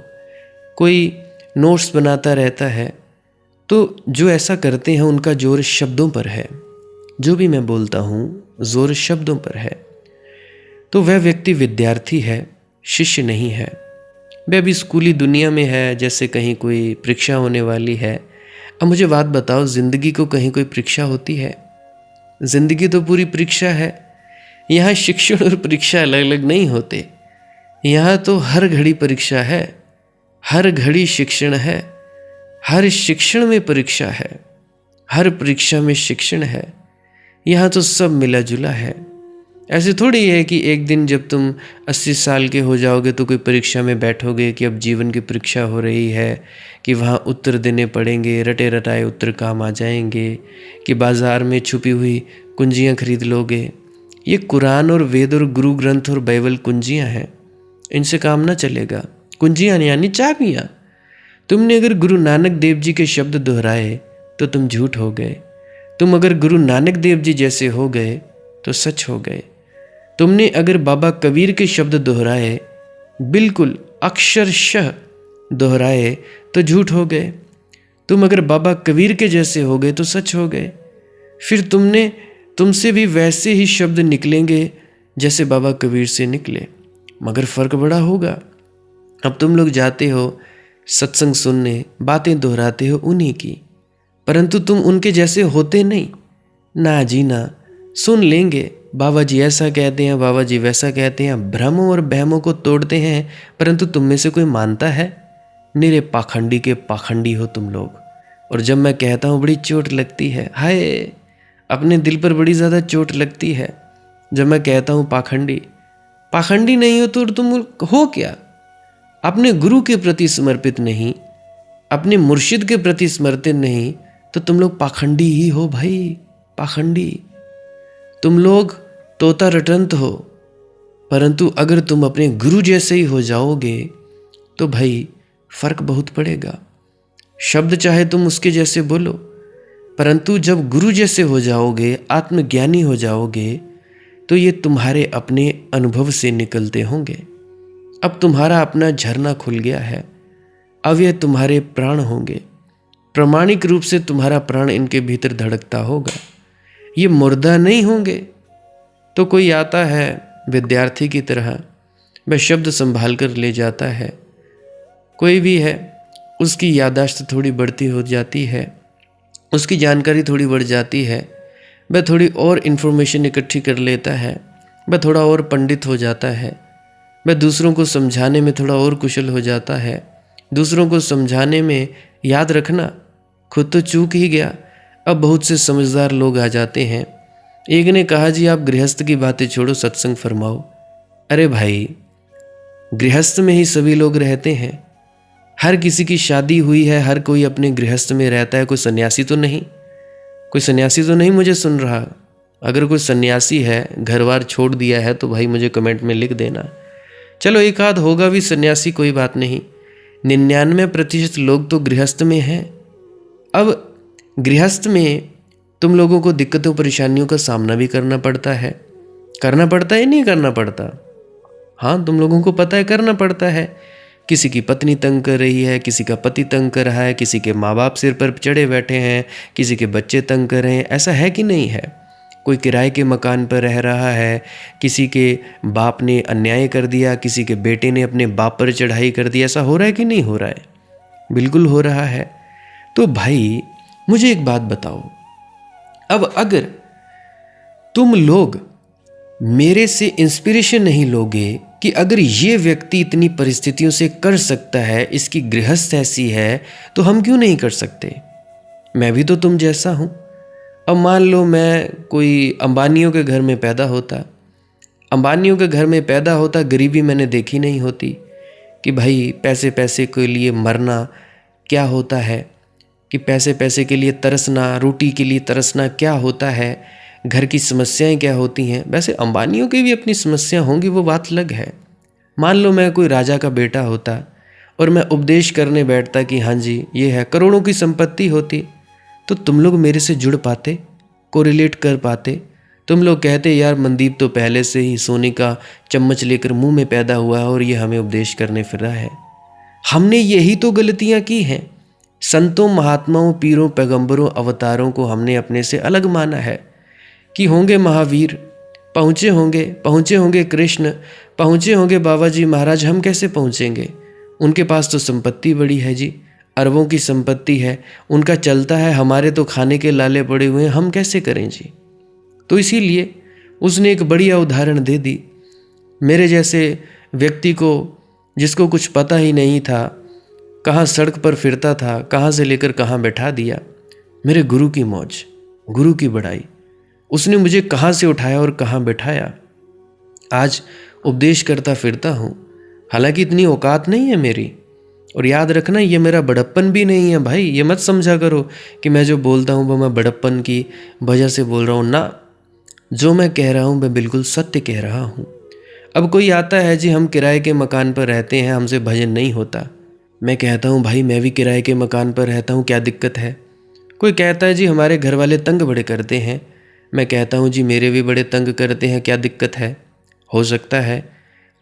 कोई नोट्स बनाता रहता है। तो जो ऐसा करते हैं उनका जोर शब्दों पर है, जो भी मैं बोलता हूँ जोर शब्दों पर है। तो वह व्यक्ति विद्यार्थी है, शिष्य नहीं है। वह अभी स्कूली दुनिया में है, जैसे कहीं कोई परीक्षा होने वाली है। अब मुझे बात बताओ, ज़िंदगी को कहीं कोई परीक्षा होती है? ज़िंदगी तो पूरी परीक्षा है। यहाँ शिक्षण और परीक्षा अलग अलग नहीं होते, यहाँ तो हर घड़ी परीक्षा है, हर घड़ी शिक्षण है, हर शिक्षण में परीक्षा है, हर परीक्षा में शिक्षण है। यहाँ तो सब मिला जुला है। ऐसे थोड़ी है कि एक दिन जब तुम 80 साल के हो जाओगे तो कोई परीक्षा में बैठोगे कि अब जीवन की परीक्षा हो रही है, कि वहाँ उत्तर देने पड़ेंगे, रटे रटाए उत्तर काम आ जाएंगे, कि बाज़ार में छुपी हुई कुंजियाँ खरीद लोगे। ये कुरान और वेद और गुरु ग्रंथ और बाइबल कुंजियाँ हैं, इनसे काम ना चलेगा। कुंजियाँ यानी चाबियाँ। तुमने अगर गुरु नानक देव जी के शब्द दोहराए तो तुम झूठ हो गए। तुम अगर गुरु नानक देव जी जैसे हो गए तो सच हो गए। तुमने अगर बाबा कबीर के शब्द दोहराए, बिल्कुल अक्षरशः दोहराए, तो झूठ हो गए। तुम अगर बाबा कबीर के जैसे हो गए तो सच हो गए। फिर तुमसे भी वैसे ही शब्द निकलेंगे जैसे बाबा कबीर से निकले, मगर फ़र्क बड़ा होगा। अब तुम लोग जाते हो सत्संग सुनने, बातें दोहराते हो उन्हीं की, परंतु तुम उनके जैसे होते नहीं। ना जी ना, सुन लेंगे बाबा जी ऐसा कहते हैं, बाबा जी वैसा कहते हैं, भ्रमों और बहमों को तोड़ते हैं, परंतु तुम में से कोई मानता है? निरे पाखंडी के पाखंडी हो तुम लोग। और जब मैं कहता हूँ बड़ी चोट लगती है, हाय, अपने दिल पर बड़ी ज़्यादा चोट लगती है जब मैं कहता हूँ पाखंडी नहीं हो तो तुम हो क्या? अपने गुरु के प्रति समर्पित नहीं, अपने मुर्शिद के प्रति समर्पित नहीं, तो तुम लोग पाखंडी ही हो भाई, पाखंडी। तुम लोग तोता रटंत हो, परंतु अगर तुम अपने गुरु जैसे ही हो जाओगे तो भाई फर्क बहुत पड़ेगा। शब्द चाहे तुम उसके जैसे बोलो, परंतु जब गुरु जैसे हो जाओगे, आत्मज्ञानी हो जाओगे, तो ये तुम्हारे अपने अनुभव से निकलते होंगे। अब तुम्हारा अपना झरना खुल गया है, अब ये तुम्हारे प्राण होंगे। प्रामाणिक रूप से तुम्हारा प्राण इनके भीतर धड़कता होगा, ये मुर्दा नहीं होंगे। तो कोई आता है विद्यार्थी की तरह, वह शब्द संभाल कर ले जाता है। कोई भी है, उसकी याददाश्त थोड़ी बढ़ती हो जाती है, उसकी जानकारी थोड़ी बढ़ जाती है, वह थोड़ी और इन्फॉर्मेशन इकट्ठी कर लेता है, वह थोड़ा और पंडित हो जाता है, वह दूसरों को समझाने में थोड़ा और कुशल हो जाता है। दूसरों को समझाने में याद रखना, खुद तो चूक ही गया, अब बहुत से समझदार लोग आ जाते हैं। एक ने कहा, जी आप गृहस्थ की बातें छोड़ो, सत्संग फरमाओ। अरे भाई, गृहस्थ में ही सभी लोग रहते हैं, हर किसी की शादी हुई है, हर कोई अपने गृहस्थ में रहता है। कोई सन्यासी तो नहीं, कोई सन्यासी तो नहीं मुझे सुन रहा। अगर कोई सन्यासी है, घर बार छोड़ दिया है, तो भाई मुझे कमेंट में लिख देना। चलो एक आध होगा भी सन्यासी, कोई बात नहीं, 99% लोग तो गृहस्थ में हैं। अब गृहस्थ में तुम लोगों को दिक्कतों परेशानियों का सामना भी करना पड़ता है या नहीं करना पड़ता? हाँ, तुम लोगों को पता है, करना पड़ता है। किसी की पत्नी तंग कर रही है, किसी का पति तंग कर रहा है, किसी के माँ बाप सिर पर चढ़े बैठे हैं, किसी के बच्चे तंग कर रहे हैं, ऐसा है कि नहीं है? कोई किराए के मकान पर रह रहा है, किसी के बाप ने अन्याय कर दिया, किसी के बेटे ने अपने बाप पर चढ़ाई कर दी, ऐसा हो रहा है कि नहीं हो रहा है? बिल्कुल हो रहा है। तो भाई मुझे एक बात बताओ, अब अगर तुम लोग मेरे से इंस्पिरेशन नहीं लोगे कि अगर ये व्यक्ति इतनी परिस्थितियों से कर सकता है, इसकी गृहस्थ ऐसी है, तो हम क्यों नहीं कर सकते? मैं भी तो तुम जैसा हूँ। अब मान लो मैं कोई अंबानियों के घर में पैदा होता, गरीबी मैंने देखी नहीं होती कि भाई पैसे पैसे के लिए मरना क्या होता है, कि पैसे पैसे के लिए तरसना, रोटी के लिए तरसना क्या होता है, घर की समस्याएं क्या होती हैं। वैसे अंबानियों की भी अपनी समस्या होंगी, वो बात अलग है। मान लो मैं कोई राजा का बेटा होता और मैं उपदेश करने बैठता कि हाँ जी ये है, करोड़ों की संपत्ति होती, तो तुम लोग मेरे से जुड़ पाते, कोरिलेट कर पाते। तुम लोग कहते यार मनदीप तो पहले से ही सोने का चम्मच लेकर मुंह में पैदा हुआ है और ये हमें उपदेश करने फिर रहा है। हमने यही तो गलतियां की हैं। संतों, महात्माओं, पीरों, पैगंबरों, अवतारों को हमने अपने से अलग माना है कि होंगे महावीर, पहुँचे होंगे कृष्ण, पहुँचे होंगे बाबा जी महाराज, हम कैसे पहुँचेंगे? उनके पास तो संपत्ति बड़ी है जी, अरबों की संपत्ति है, उनका चलता है, हमारे तो खाने के लाले पड़े हुए हैं, हम कैसे करें जी? तो इसीलिए उसने एक बढ़िया उदाहरण दे दी। मेरे जैसे व्यक्ति को, जिसको कुछ पता ही नहीं था, कहाँ सड़क पर फिरता था, कहाँ से लेकर कहाँ बैठा दिया। मेरे गुरु की मौज, गुरु की बड़ाई, उसने मुझे कहाँ से उठाया और कहाँ बैठाया। आज उपदेश करता फिरता हूँ, हालांकि इतनी औकात नहीं है मेरी। और याद रखना, ये मेरा बड़प्पन भी नहीं है भाई, ये मत समझा करो कि मैं जो बोलता हूँ वो मैं बड़प्पन की वजह से बोल रहा हूँ ना। जो मैं कह रहा हूँ मैं बिल्कुल सत्य कह रहा हूँ। अब कोई आता है, जी हम किराए के मकान पर रहते हैं, हमसे भजन नहीं होता। मैं कहता हूँ भाई मैं भी किराए के मकान पर रहता हूँ, क्या दिक्कत है? कोई कहता है जी हमारे घर वाले तंग बड़े करते हैं। मैं कहता हूँ जी मेरे भी बड़े तंग करते हैं, क्या दिक्कत है? हो सकता है।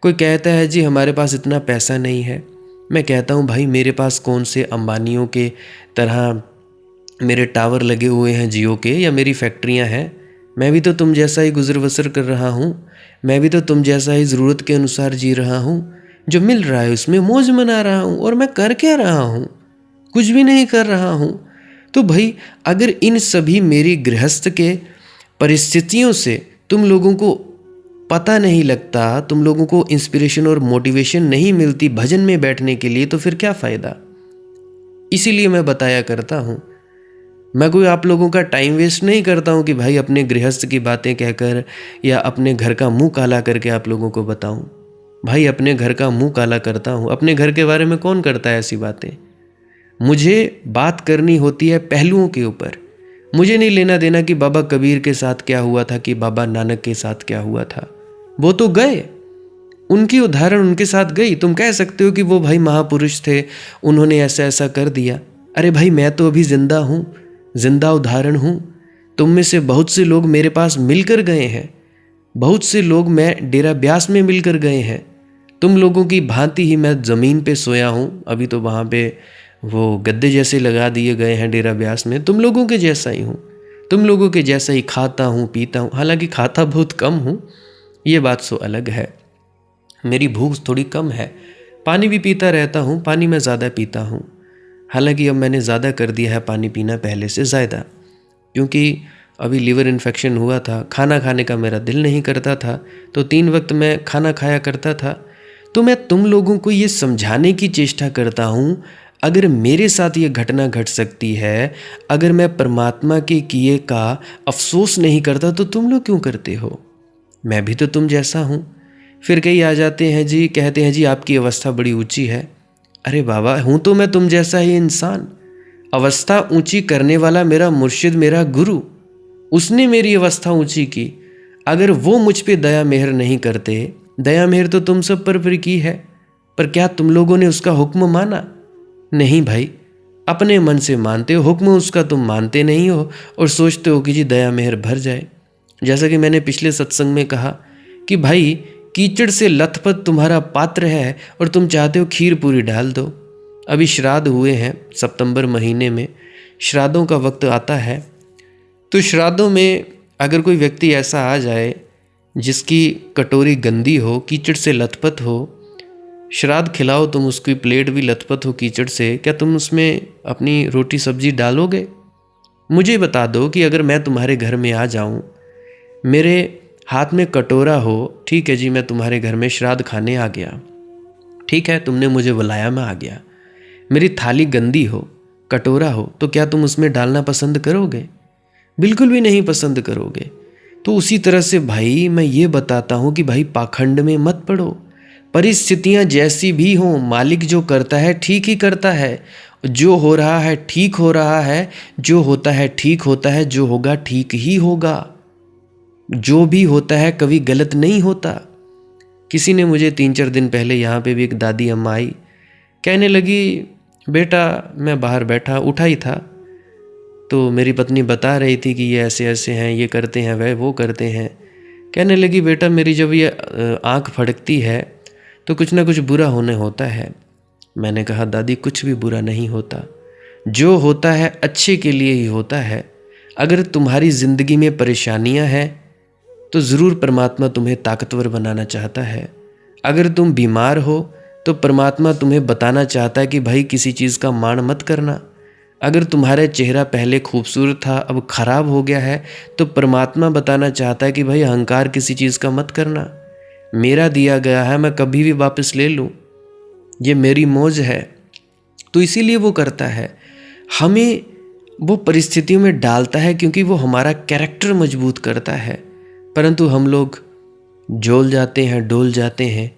कोई कहता है जी हमारे पास इतना पैसा नहीं है। मैं कहता हूँ भाई मेरे पास कौन से अंबानियों के तरह मेरे टावर लगे हुए हैं जियो के, या मेरी फैक्ट्रियाँ हैं। मैं भी तो तुम जैसा ही गुजर बसर कर रहा हूँ, मैं भी तो तुम जैसा ही ज़रूरत के अनुसार जी रहा हूँ। जो मिल रहा है उसमें मौज मना रहा हूँ। और मैं कर क्या रहा हूँ? कुछ भी नहीं कर रहा हूँ। तो भाई अगर इन सभी मेरी गृहस्थ के परिस्थितियों से तुम लोगों को पता नहीं लगता, तुम लोगों को इंस्पिरेशन और मोटिवेशन नहीं मिलती भजन में बैठने के लिए, तो फिर क्या फ़ायदा? इसीलिए मैं बताया करता हूँ, मैं कोई आप लोगों का टाइम वेस्ट नहीं करता हूँ कि भाई अपने गृहस्थ की बातें कहकर या अपने घर का मुंह काला करके आप लोगों को बताऊँ। भाई अपने घर का मुंह काला करता हूँ, अपने घर के बारे में कौन करता है ऐसी बातें? मुझे बात करनी होती है पहलुओं के ऊपर। मुझे नहीं लेना देना कि बाबा कबीर के साथ क्या हुआ था, कि बाबा नानक के साथ क्या हुआ था। वो तो गए, उनकी उदाहरण उनके साथ गई। तुम कह सकते हो कि वो भाई महापुरुष थे, उन्होंने ऐसा ऐसा कर दिया। अरे भाई मैं तो अभी जिंदा हूँ, जिंदा उदाहरण हूँ। तुम में से बहुत से लोग मेरे पास मिलकर गए हैं, बहुत से लोग मैं डेरा ब्यास में मिलकर गए हैं। तुम लोगों की भांति ही मैं ज़मीन पे सोया हूँ। अभी तो वहाँ पे वो गद्दे जैसे लगा दिए गए हैं डेरा ब्यास में। तुम लोगों के जैसा ही हूँ, तुम लोगों के जैसा ही खाता हूँ पीता हूँ। हालांकि खाता बहुत कम हूँ, ये बात सो अलग है। मेरी भूख थोड़ी कम है। पानी भी पीता रहता हूँ, पानी मैं ज़्यादा पीता हूँ। हालांकि अब मैंने ज़्यादा कर दिया है पानी पीना पहले से ज़्यादा, क्योंकि अभी लीवर इन्फेक्शन हुआ था, खाना खाने का मेरा दिल नहीं करता था, तो 3 वक्त मैं खाना खाया करता था। तो मैं तुम लोगों को ये समझाने की चेष्टा करता हूँ, अगर मेरे साथ ये घटना घट सकती है, अगर मैं परमात्मा के किए का अफसोस नहीं करता तो तुम लोग क्यों करते हो? मैं भी तो तुम जैसा हूँ। फिर कई आ जाते हैं जी, कहते हैं जी आपकी अवस्था बड़ी ऊंची है। अरे बाबा, हूँ तो मैं तुम जैसा ही इंसान। अवस्था ऊंची करने वाला मेरा मुर्शिद, मेरा गुरु, उसने मेरी अवस्था ऊंची की। अगर वो मुझ पे दया मेहर नहीं करते, दया मेहर तो तुम सब पर फिर की है, पर क्या तुम लोगों ने उसका हुक्म माना? नहीं भाई, अपने मन से मानते हो, हुक्म उसका तुम मानते नहीं हो और सोचते हो कि जी दया मेहर भर जाए। जैसा कि मैंने पिछले सत्संग में कहा कि भाई कीचड़ से लथपथ तुम्हारा पात्र है और तुम चाहते हो खीर पूरी डाल दो। अभी श्राद्ध हुए हैं, सितंबर महीने में श्राद्धों का वक्त आता है। तो श्राद्धों में अगर कोई व्यक्ति ऐसा आ जाए जिसकी कटोरी गंदी हो, कीचड़ से लथपथ हो, श्राद्ध खिलाओ तुम, उसकी प्लेट भी लथपथ हो कीचड़ से, क्या तुम उसमें अपनी रोटी सब्जी डालोगे? मुझे बता दो कि अगर मैं तुम्हारे घर में आ जाऊं, मेरे हाथ में कटोरा हो, ठीक है जी मैं तुम्हारे घर में श्राद्ध खाने आ गया, ठीक है तुमने मुझे बुलाया, मैं आ गया, मेरी थाली गंदी हो, कटोरा हो, तो क्या तुम उसमें डालना पसंद करोगे? बिल्कुल भी नहीं पसंद करोगे। तो उसी तरह से भाई मैं ये बताता हूँ कि भाई पाखंड में मत पड़ो। परिस्थितियाँ जैसी भी हों, मालिक जो करता है ठीक ही करता है। जो हो रहा है ठीक हो रहा है, जो होता है ठीक होता है, जो होगा ठीक ही होगा। जो भी होता है कभी गलत नहीं होता। किसी ने मुझे 3-4 दिन पहले यहाँ पे भी एक दादी अम्मा आई, कहने लगी बेटा, मैं बाहर बैठा उठा ही था तो मेरी पत्नी बता रही थी कि ये ऐसे ऐसे हैं, ये करते हैं, वह वो करते हैं। कहने लगी बेटा मेरी जब ये आँख फड़कती है तो कुछ ना कुछ बुरा होने होता है। मैंने कहा दादी कुछ भी बुरा नहीं होता, जो होता है अच्छे के लिए ही होता है। अगर तुम्हारी ज़िंदगी में परेशानियां हैं तो ज़रूर परमात्मा तुम्हें ताकतवर बनाना चाहता है। अगर तुम बीमार हो तो परमात्मा तुम्हें बताना चाहता है कि भाई किसी चीज़ का मान मत करना। अगर तुम्हारा चेहरा पहले खूबसूरत था अब खराब हो गया है तो परमात्मा बताना चाहता है कि भाई अहंकार किसी चीज़ का मत करना। मेरा दिया गया है, मैं कभी भी वापस ले लूँ, ये मेरी मौज है। तो इसीलिए वो करता है, हमें वो परिस्थितियों में डालता है क्योंकि वो हमारा कैरेक्टर मजबूत करता है। परंतु हम लोग डोल जाते हैं।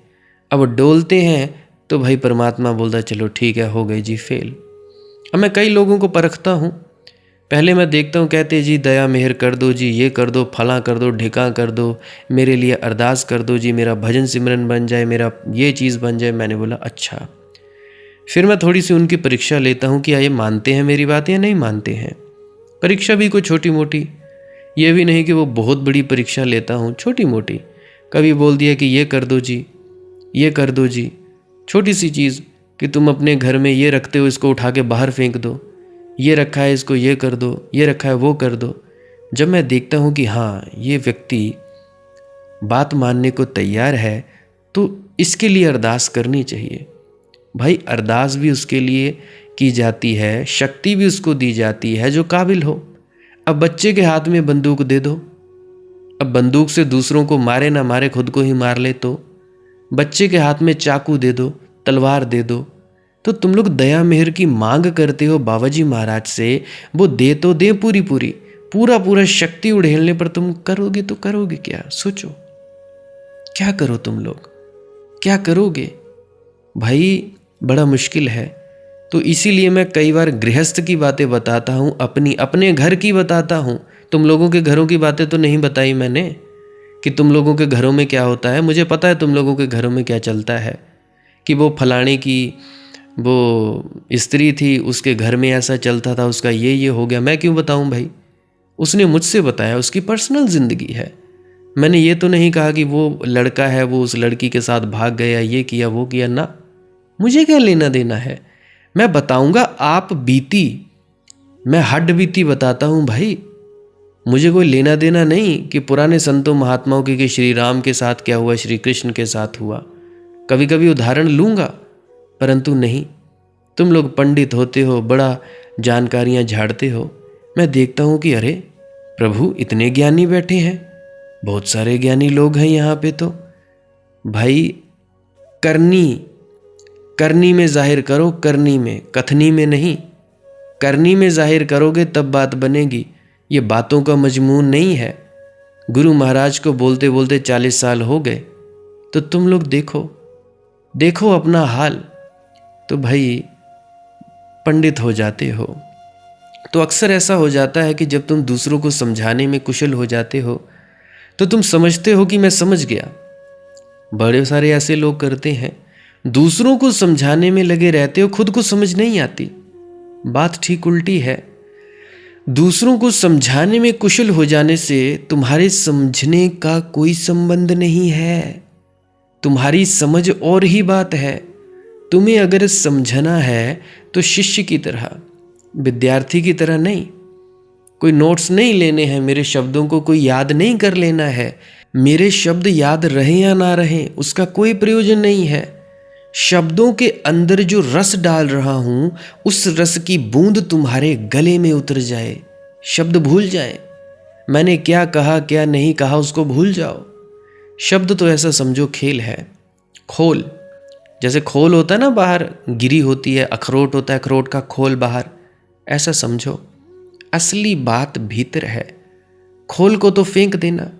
अब डोलते हैं तो भाई परमात्मा बोलता चलो ठीक है, हो गई जी फेल। अब मैं कई लोगों को परखता हूँ, पहले मैं देखता हूँ कहते जी दया मेहर कर दो जी, ये कर दो, फलां कर दो, ढिकां कर दो, मेरे लिए अरदास कर दो जी, मेरा भजन सिमरन बन जाए, मेरा ये चीज़ बन जाए। मैंने बोला अच्छा। फिर मैं थोड़ी सी उनकी परीक्षा लेता हूँ कि ये मानते हैं मेरी बात या नहीं मानते हैं। परीक्षा भी कोई छोटी मोटी, ये भी नहीं कि वो बहुत बड़ी परीक्षा लेता हूँ, छोटी मोटी। कभी बोल दिया कि ये कर दो जी, ये कर दो जी, छोटी सी चीज़ कि तुम अपने घर में ये रखते हो इसको उठा के बाहर फेंक दो, ये रखा है इसको ये कर दो, ये रखा है वो कर दो। जब मैं देखता हूँ कि हाँ ये व्यक्ति बात मानने को तैयार है तो इसके लिए अरदास करनी चाहिए। भाई अरदास भी उसके लिए की जाती है, शक्ति भी उसको दी जाती है जो काबिल हो। अब बच्चे के हाथ में बंदूक दे दो, अब बंदूक से दूसरों को मारे ना मारे खुद को ही मार ले तो। बच्चे के हाथ में चाकू दे दो, तलवार दे दो। तो तुम लोग दया मेहर की मांग करते हो बाबाजी महाराज से, वो दे तो दे पूरी पूरी, पूरा पूरा शक्ति उड़ेलने पर तुम करोगे तो करोगे क्या? सोचो क्या करो तुम लोग, क्या करोगे? भाई बड़ा मुश्किल है। तो इसीलिए मैं कई बार गृहस्थ की बातें बताता हूँ, अपने घर की बताता हूँ। तुम लोगों के घरों की बातें तो नहीं बताई मैंने कि तुम लोगों के घरों में क्या होता है। मुझे पता है तुम लोगों के घरों में क्या चलता है कि वो फलाने की वो स्त्री थी, उसके घर में ऐसा चलता था, उसका ये हो गया। मैं क्यों बताऊं भाई? उसने मुझसे बताया, उसकी पर्सनल ज़िंदगी है। मैंने ये तो नहीं कहा कि वो लड़का है वो उस लड़की के साथ भाग गया, ये किया वो किया, ना। मुझे क्या लेना देना है? मैं बताऊंगा आप बीती, मैं हड्ड बीती बताता हूं भाई। मुझे कोई लेना देना नहीं कि पुराने संतों महात्माओं के कि श्री राम के साथ क्या हुआ, श्री कृष्ण के साथ हुआ। कभी कभी उदाहरण लूंगा, परंतु नहीं। तुम लोग पंडित होते हो, बड़ा जानकारियां झाड़ते हो। मैं देखता हूं कि अरे प्रभु इतने ज्ञानी बैठे हैं, बहुत सारे ज्ञानी लोग हैं यहाँ पे। तो भाई करनी में जाहिर करो, करनी में, कथनी में नहीं। करनी में जाहिर करोगे तब बात बनेगी। ये बातों का मजमून नहीं है। गुरु महाराज को बोलते बोलते 40 साल हो गए, तो तुम लोग देखो अपना हाल। तो भाई पंडित हो जाते हो। तो अक्सर ऐसा हो जाता है कि जब तुम दूसरों को समझाने में कुशल हो जाते हो तो तुम समझते हो कि मैं समझ गया। बड़े सारे ऐसे लोग करते हैं, दूसरों को समझाने में लगे रहते हो, खुद को समझ नहीं आती। बात ठीक उल्टी है। दूसरों को समझाने में कुशल हो जाने से तुम्हारे समझने का कोई संबंध नहीं है। तुम्हारी समझ और ही बात है। तुम्हें अगर समझना है तो शिष्य की तरह, विद्यार्थी की तरह नहीं। कोई नोट्स नहीं लेने हैं, मेरे शब्दों को कोई याद नहीं कर लेना है। मेरे शब्द याद रहे या ना रहे उसका कोई प्रयोजन नहीं है। शब्दों के अंदर जो रस डाल रहा हूं, उस रस की बूंद तुम्हारे गले में उतर जाए, शब्द भूल जाए। मैंने क्या कहा क्या नहीं कहा उसको भूल जाओ। शब्द तो ऐसा समझो खेल है, खोल। जैसे खोल होता है ना, बाहर गिरी होती है, अखरोट होता है, अखरोट का खोल बाहर, ऐसा समझो। असली बात भीतर है। खोल को तो फेंक देना,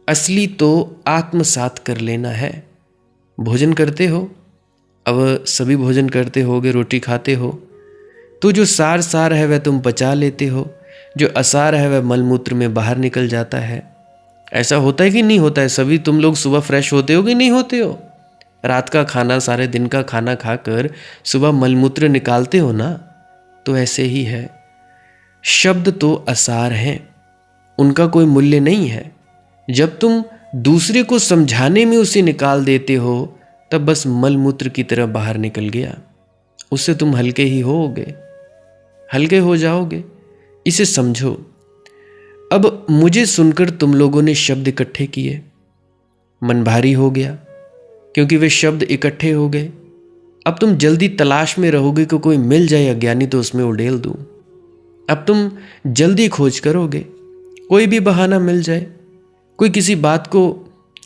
असली तो आत्मसात कर लेना है। भोजन करते हो, अब सभी भोजन करते होगे, रोटी खाते हो, तो जो सार है वह तुम पचा लेते हो, जो असार है वह मलमूत्र में बाहर निकल जाता है। ऐसा होता है कि नहीं होता है? सभी तुम लोग सुबह फ्रेश होते हो कि नहीं होते हो? रात का खाना, सारे दिन का खाना खाकर सुबह मलमूत्र निकालते हो ना? तो ऐसे ही है। शब्द तो असार हैं, उनका कोई मूल्य नहीं है। जब तुम दूसरे को समझाने में उसे निकाल देते हो, तब बस मलमूत्र की तरह बाहर निकल गया। उससे तुम हल्के ही होगे, हल्के हो जाओगे। इसे समझो। अब मुझे सुनकर तुम लोगों ने शब्द इकट्ठे किए, मन भारी हो गया क्योंकि वे शब्द इकट्ठे हो गए। अब तुम जल्दी तलाश में रहोगे कि कोई मिल जाए अज्ञानी तो उसमें उड़ेल दूं। अब तुम जल्दी खोज करोगे, कोई भी बहाना मिल जाए, कोई किसी बात को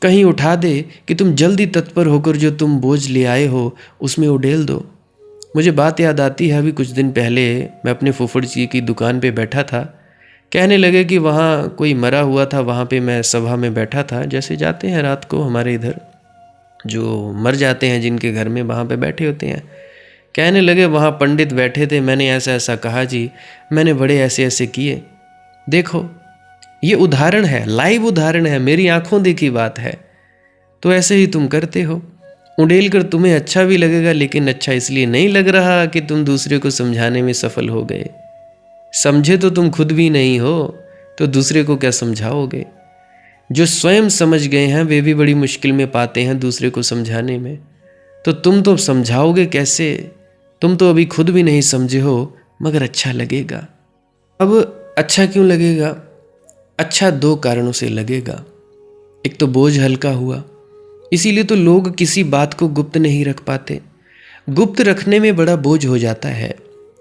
कहीं उठा दे कि तुम जल्दी तत्पर होकर जो तुम बोझ ले आए हो उसमें उड़ेल दो। मुझे बात याद आती है, अभी कुछ दिन पहले मैं अपने फुफड़ जी की दुकान पे बैठा था। कहने लगे कि वहाँ कोई मरा हुआ था, वहाँ पे मैं सभा में बैठा था। जैसे जाते हैं रात को हमारे इधर जो मर जाते हैं जिनके घर में, वहाँ पे बैठे होते हैं। कहने लगे वहाँ पंडित बैठे थे, मैंने ऐसा ऐसा कहा जी, मैंने बड़े ऐसे ऐसे किए। देखो ये उदाहरण है, लाइव उदाहरण है, मेरी आंखों देखी बात है। तो ऐसे ही तुम करते हो, उड़ेल कर तुम्हें अच्छा भी लगेगा, लेकिन अच्छा इसलिए नहीं लग रहा कि तुम दूसरे को समझाने में सफल हो गए। समझे तो तुम खुद भी नहीं हो, तो दूसरे को क्या समझाओगे? जो स्वयं समझ गए हैं वे भी बड़ी मुश्किल में पाते हैं दूसरे को समझाने में, तो तुम तो समझाओगे कैसे? तुम तो अभी खुद भी नहीं समझे हो, मगर अच्छा लगेगा। अब अच्छा क्यों लगेगा? अच्छा 2 कारणों से लगेगा। एक तो बोझ हल्का हुआ, इसीलिए तो लोग किसी बात को गुप्त नहीं रख पाते। गुप्त रखने में बड़ा बोझ हो जाता है।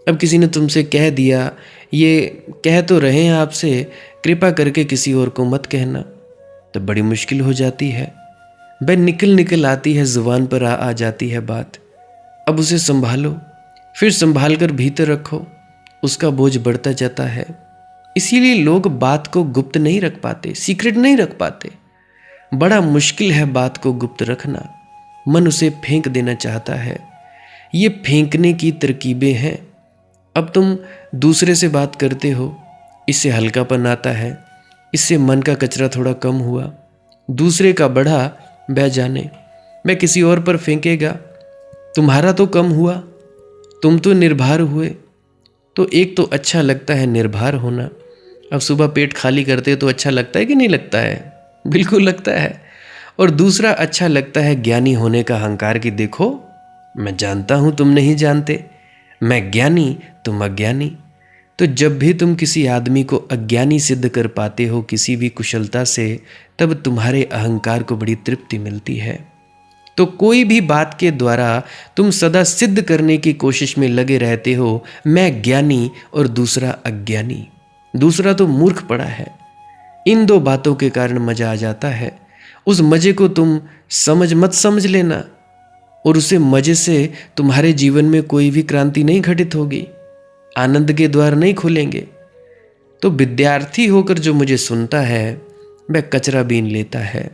अब किसी ने तुमसे कह दिया, ये कह तो रहे हैं आपसे, कृपा करके किसी और को मत कहना, तो बड़ी मुश्किल हो जाती है। वह निकल आती है, जुबान पर आ जाती है बात। अब उसे संभालो, फिर संभाल कर भीतर रखो, उसका बोझ बढ़ता जाता है। इसीलिए लोग बात को गुप्त नहीं रख पाते, सीक्रेट नहीं रख पाते। बड़ा मुश्किल है बात को गुप्त रखना। मन उसे फेंक देना चाहता है। ये फेंकने की तरकीबें हैं। अब तुम दूसरे से बात करते हो, इससे हल्कापन आता है, इससे मन का कचरा थोड़ा कम हुआ। दूसरे का बढ़ा बह जाने, मैं किसी और पर फेंकेगा, तुम्हारा तो कम हुआ, तुम तो निर्भर हुए। तो एक तो अच्छा लगता है निर्भर होना। अब सुबह पेट खाली करते हो तो अच्छा लगता है कि नहीं लगता है? बिल्कुल लगता है। और दूसरा अच्छा लगता है ज्ञानी होने का अहंकार, कि देखो मैं जानता हूं तुम नहीं जानते, मैं ज्ञानी, तुम अज्ञानी। तो जब भी तुम किसी आदमी को अज्ञानी सिद्ध कर पाते हो किसी भी कुशलता से, तब तुम्हारे अहंकार को बड़ी तृप्ति मिलती है। तो कोई भी बात के द्वारा तुम सदा सिद्ध करने की कोशिश में लगे रहते हो, मैं ज्ञानी और दूसरा अज्ञानी, दूसरा तो मूर्ख पड़ा है। इन दो बातों के कारण मजा आ जाता है। उस मजे को तुम मत समझ लेना, और उसे मजे से तुम्हारे जीवन में कोई भी क्रांति नहीं घटित होगी, आनंद के द्वार नहीं खुलेंगे। तो विद्यार्थी होकर जो मुझे सुनता है वह कचरा बीन लेता है,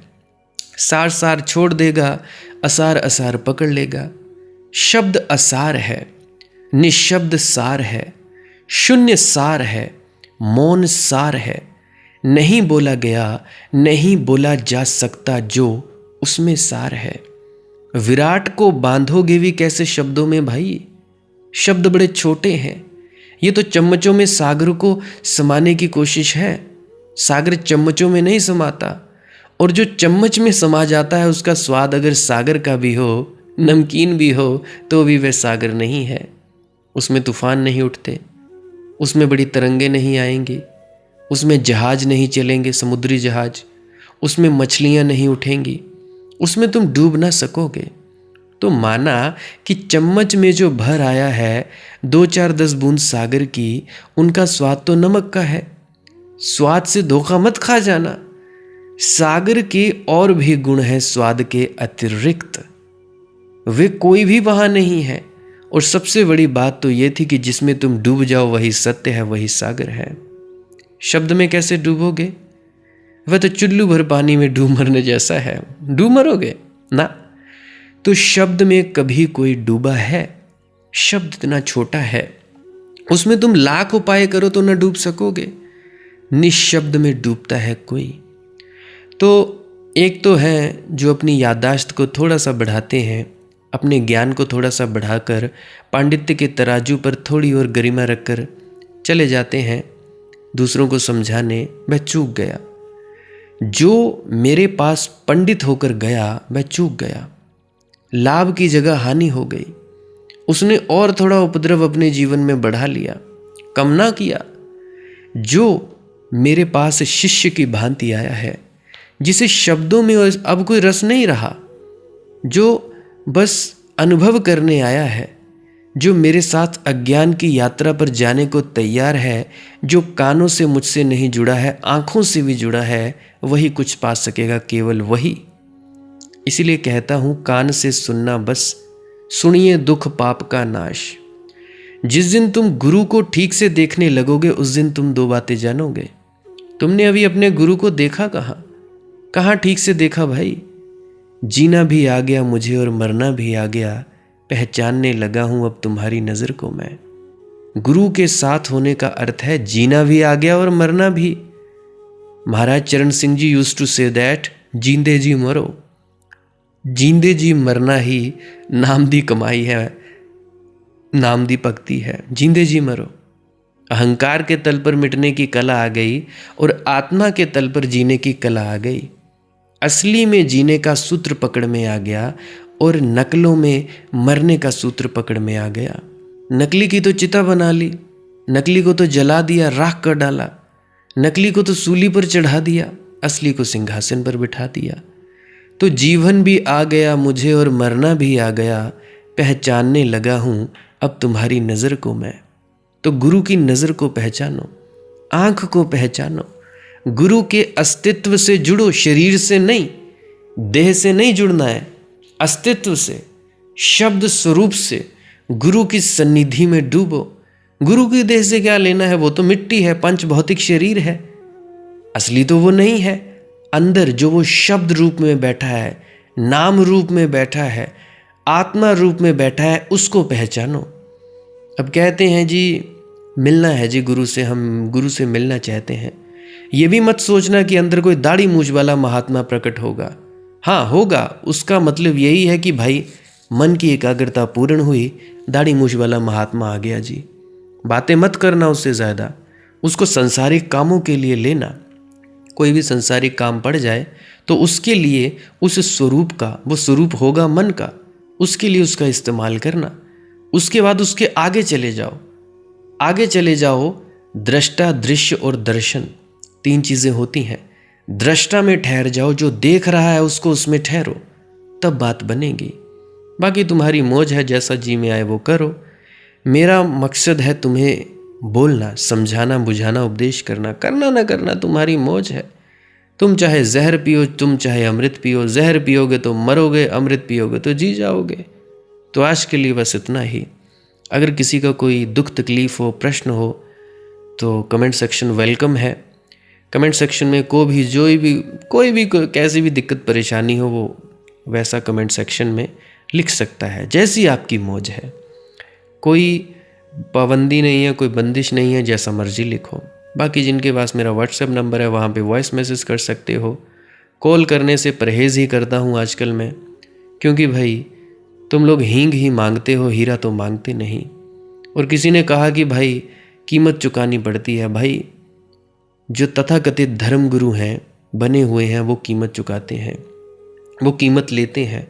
सार सार छोड़ देगा, असार असार पकड़ लेगा। शब्द असार है, निशब्द सार है, शून्य सार है, मौन सार है। नहीं बोला गया, नहीं बोला जा सकता जो उसमें सार है। विराट को बांधोगे भी कैसे शब्दों में भाई? शब्द बड़े छोटे हैं। ये तो चम्मचों में सागर को समाने की कोशिश है। सागर चम्मचों में नहीं समाता, और जो चम्मच में समा जाता है उसका स्वाद अगर सागर का भी हो, नमकीन भी हो, तो भी वह सागर नहीं है। उसमें तूफान नहीं उठते, उसमें बड़ी तरंगे नहीं आएंगी, उसमें जहाज नहीं चलेंगे, समुद्री जहाज, उसमें मछलियां नहीं उठेंगी, उसमें तुम डूब ना सकोगे। तो माना कि चम्मच में जो भर आया है 2-4-10 बूंद सागर की, उनका स्वाद तो नमक का है। स्वाद से धोखा मत खा जाना। सागर के और भी गुण हैं स्वाद के अतिरिक्त, वे कोई भी वहां नहीं है। और सबसे बड़ी बात तो यह थी कि जिसमें तुम डूब जाओ वही सत्य है, वही सागर है। शब्द में कैसे डूबोगे? वह तो चुल्लू भर पानी में डूब मरने जैसा है। डूब मरोगे ना? तो शब्द में कभी कोई डूबा है? शब्द इतना छोटा है, उसमें तुम लाख उपाय करो तो न डूब सकोगे। निशब्द में डूबता है कोई। तो एक तो है जो अपनी याददाश्त को थोड़ा सा बढ़ाते हैं, अपने ज्ञान को थोड़ा सा बढ़ाकर पांडित्य के तराजू पर थोड़ी और गरिमा रखकर चले जाते हैं दूसरों को समझाने। वह चूक गया। जो मेरे पास पंडित होकर गया वह चूक गया। लाभ की जगह हानि हो गई। उसने और थोड़ा उपद्रव अपने जीवन में बढ़ा लिया, कम ना किया। जो मेरे पास शिष्य की भांति आया है, जिसे शब्दों में अब कोई रस नहीं रहा, जो बस अनुभव करने आया है, जो मेरे साथ अज्ञान की यात्रा पर जाने को तैयार है, जो कानों से मुझसे नहीं जुड़ा है, आंखों से भी जुड़ा है, वही कुछ पा सकेगा, केवल वही। इसीलिए कहता हूं, कान से सुनना बस, सुनिए दुख पाप का नाश। जिस दिन तुम गुरु को ठीक से देखने लगोगे उस दिन तुम दो बातें जानोगे। तुमने अभी अपने गुरु को देखा कहाँ ठीक से देखा भाई? जीना भी आ गया मुझे और मरना भी आ गया, पहचानने लगा हूं अब तुम्हारी नजर को मैं। गुरु के साथ होने का अर्थ है जीना भी आ गया और मरना भी। महाराज चरण Singh ji used to say that, जींदे जी मरो। जींदे जी मरना ही नाम दी कमाई है, नाम दी भक्ति है। जींदे जी मरो। अहंकार के तल पर मिटने की कला आ गई और आत्मा के तल पर जीने की कला आ गई। असली में जीने का सूत्र पकड़ में आ गया और नकलों में मरने का सूत्र पकड़ में आ गया। नकली की तो चिता बना ली, नकली को तो जला दिया, राख कर डाला, नकली को तो सूली पर चढ़ा दिया, असली को सिंहासन पर बिठा दिया। तो जीवन भी आ गया मुझे और मरना भी आ गया, पहचानने लगा हूं अब तुम्हारी नज़र को मैं। तो गुरु की नज़र को पहचानो, आंख को पहचानो, गुरु के अस्तित्व से जुड़ो, शरीर से नहीं, देह से नहीं जुड़ना है, अस्तित्व से, शब्द स्वरूप से गुरु की सन्निधि में डूबो। गुरु की देह से क्या लेना है? वो तो मिट्टी है, पंच भौतिक शरीर है। असली तो वो नहीं है। अंदर जो वो शब्द रूप में बैठा है, नाम रूप में बैठा है, आत्मा रूप में बैठा है, उसको पहचानो। अब कहते हैं जी मिलना है जी गुरु से, हम गुरु से मिलना चाहते हैं। ये भी मत सोचना कि अंदर कोई दाढ़ी मूंछ वाला महात्मा प्रकट होगा। हाँ होगा, उसका मतलब यही है कि भाई मन की एकाग्रता पूर्ण हुई, दाढ़ी मूंछ वाला महात्मा आ गया जी। बातें मत करना उससे ज़्यादा, उसको संसारिक कामों के लिए लेना। कोई भी संसारिक काम पड़ जाए तो उसके लिए उस स्वरूप का, वो स्वरूप होगा मन का, उसके लिए उसका इस्तेमाल करना। उसके बाद उसके आगे चले जाओ, आगे चले जाओ। दृष्टा, दृश्य और दर्शन, 3 चीज़ें होती हैं। दृष्टा में ठहर जाओ, जो देख रहा है उसको उसमें ठहरो, तब बात बनेगी। बाकी तुम्हारी मौज है, जैसा जी में आए वो करो। मेरा मकसद है तुम्हें बोलना, समझाना, बुझाना, उपदेश करना। करना ना करना तुम्हारी मौज है। तुम चाहे जहर पियो, तुम चाहे अमृत पियो। जहर पियोगे तो मरोगे, अमृत पियोगे तो जी जाओगे। तो आज के लिए बस इतना ही। अगर किसी का कोई दुख तकलीफ हो, प्रश्न हो, तो कमेंट सेक्शन वेलकम है। कमेंट सेक्शन में कोई भी कैसी भी दिक्कत परेशानी हो, वो वैसा कमेंट सेक्शन में लिख सकता है, जैसी आपकी मौज है। कोई पाबंदी नहीं है, कोई बंदिश नहीं है, जैसा मर्जी लिखो। बाकी जिनके पास मेरा व्हाट्सएप नंबर है, वहाँ पे वॉइस मैसेज कर सकते हो। कॉल करने से परहेज़ ही करता हूँ आजकल मैं, क्योंकि भाई तुम लोग हींग ही मांगते हो, हीरा तो मांगते नहीं। और किसी ने कहा कि भाई कीमत चुकानी पड़ती है। भाई जो तथाकथित धर्मगुरु हैं, बने हुए हैं, वो कीमत चुकाते हैं, वो कीमत लेते हैं।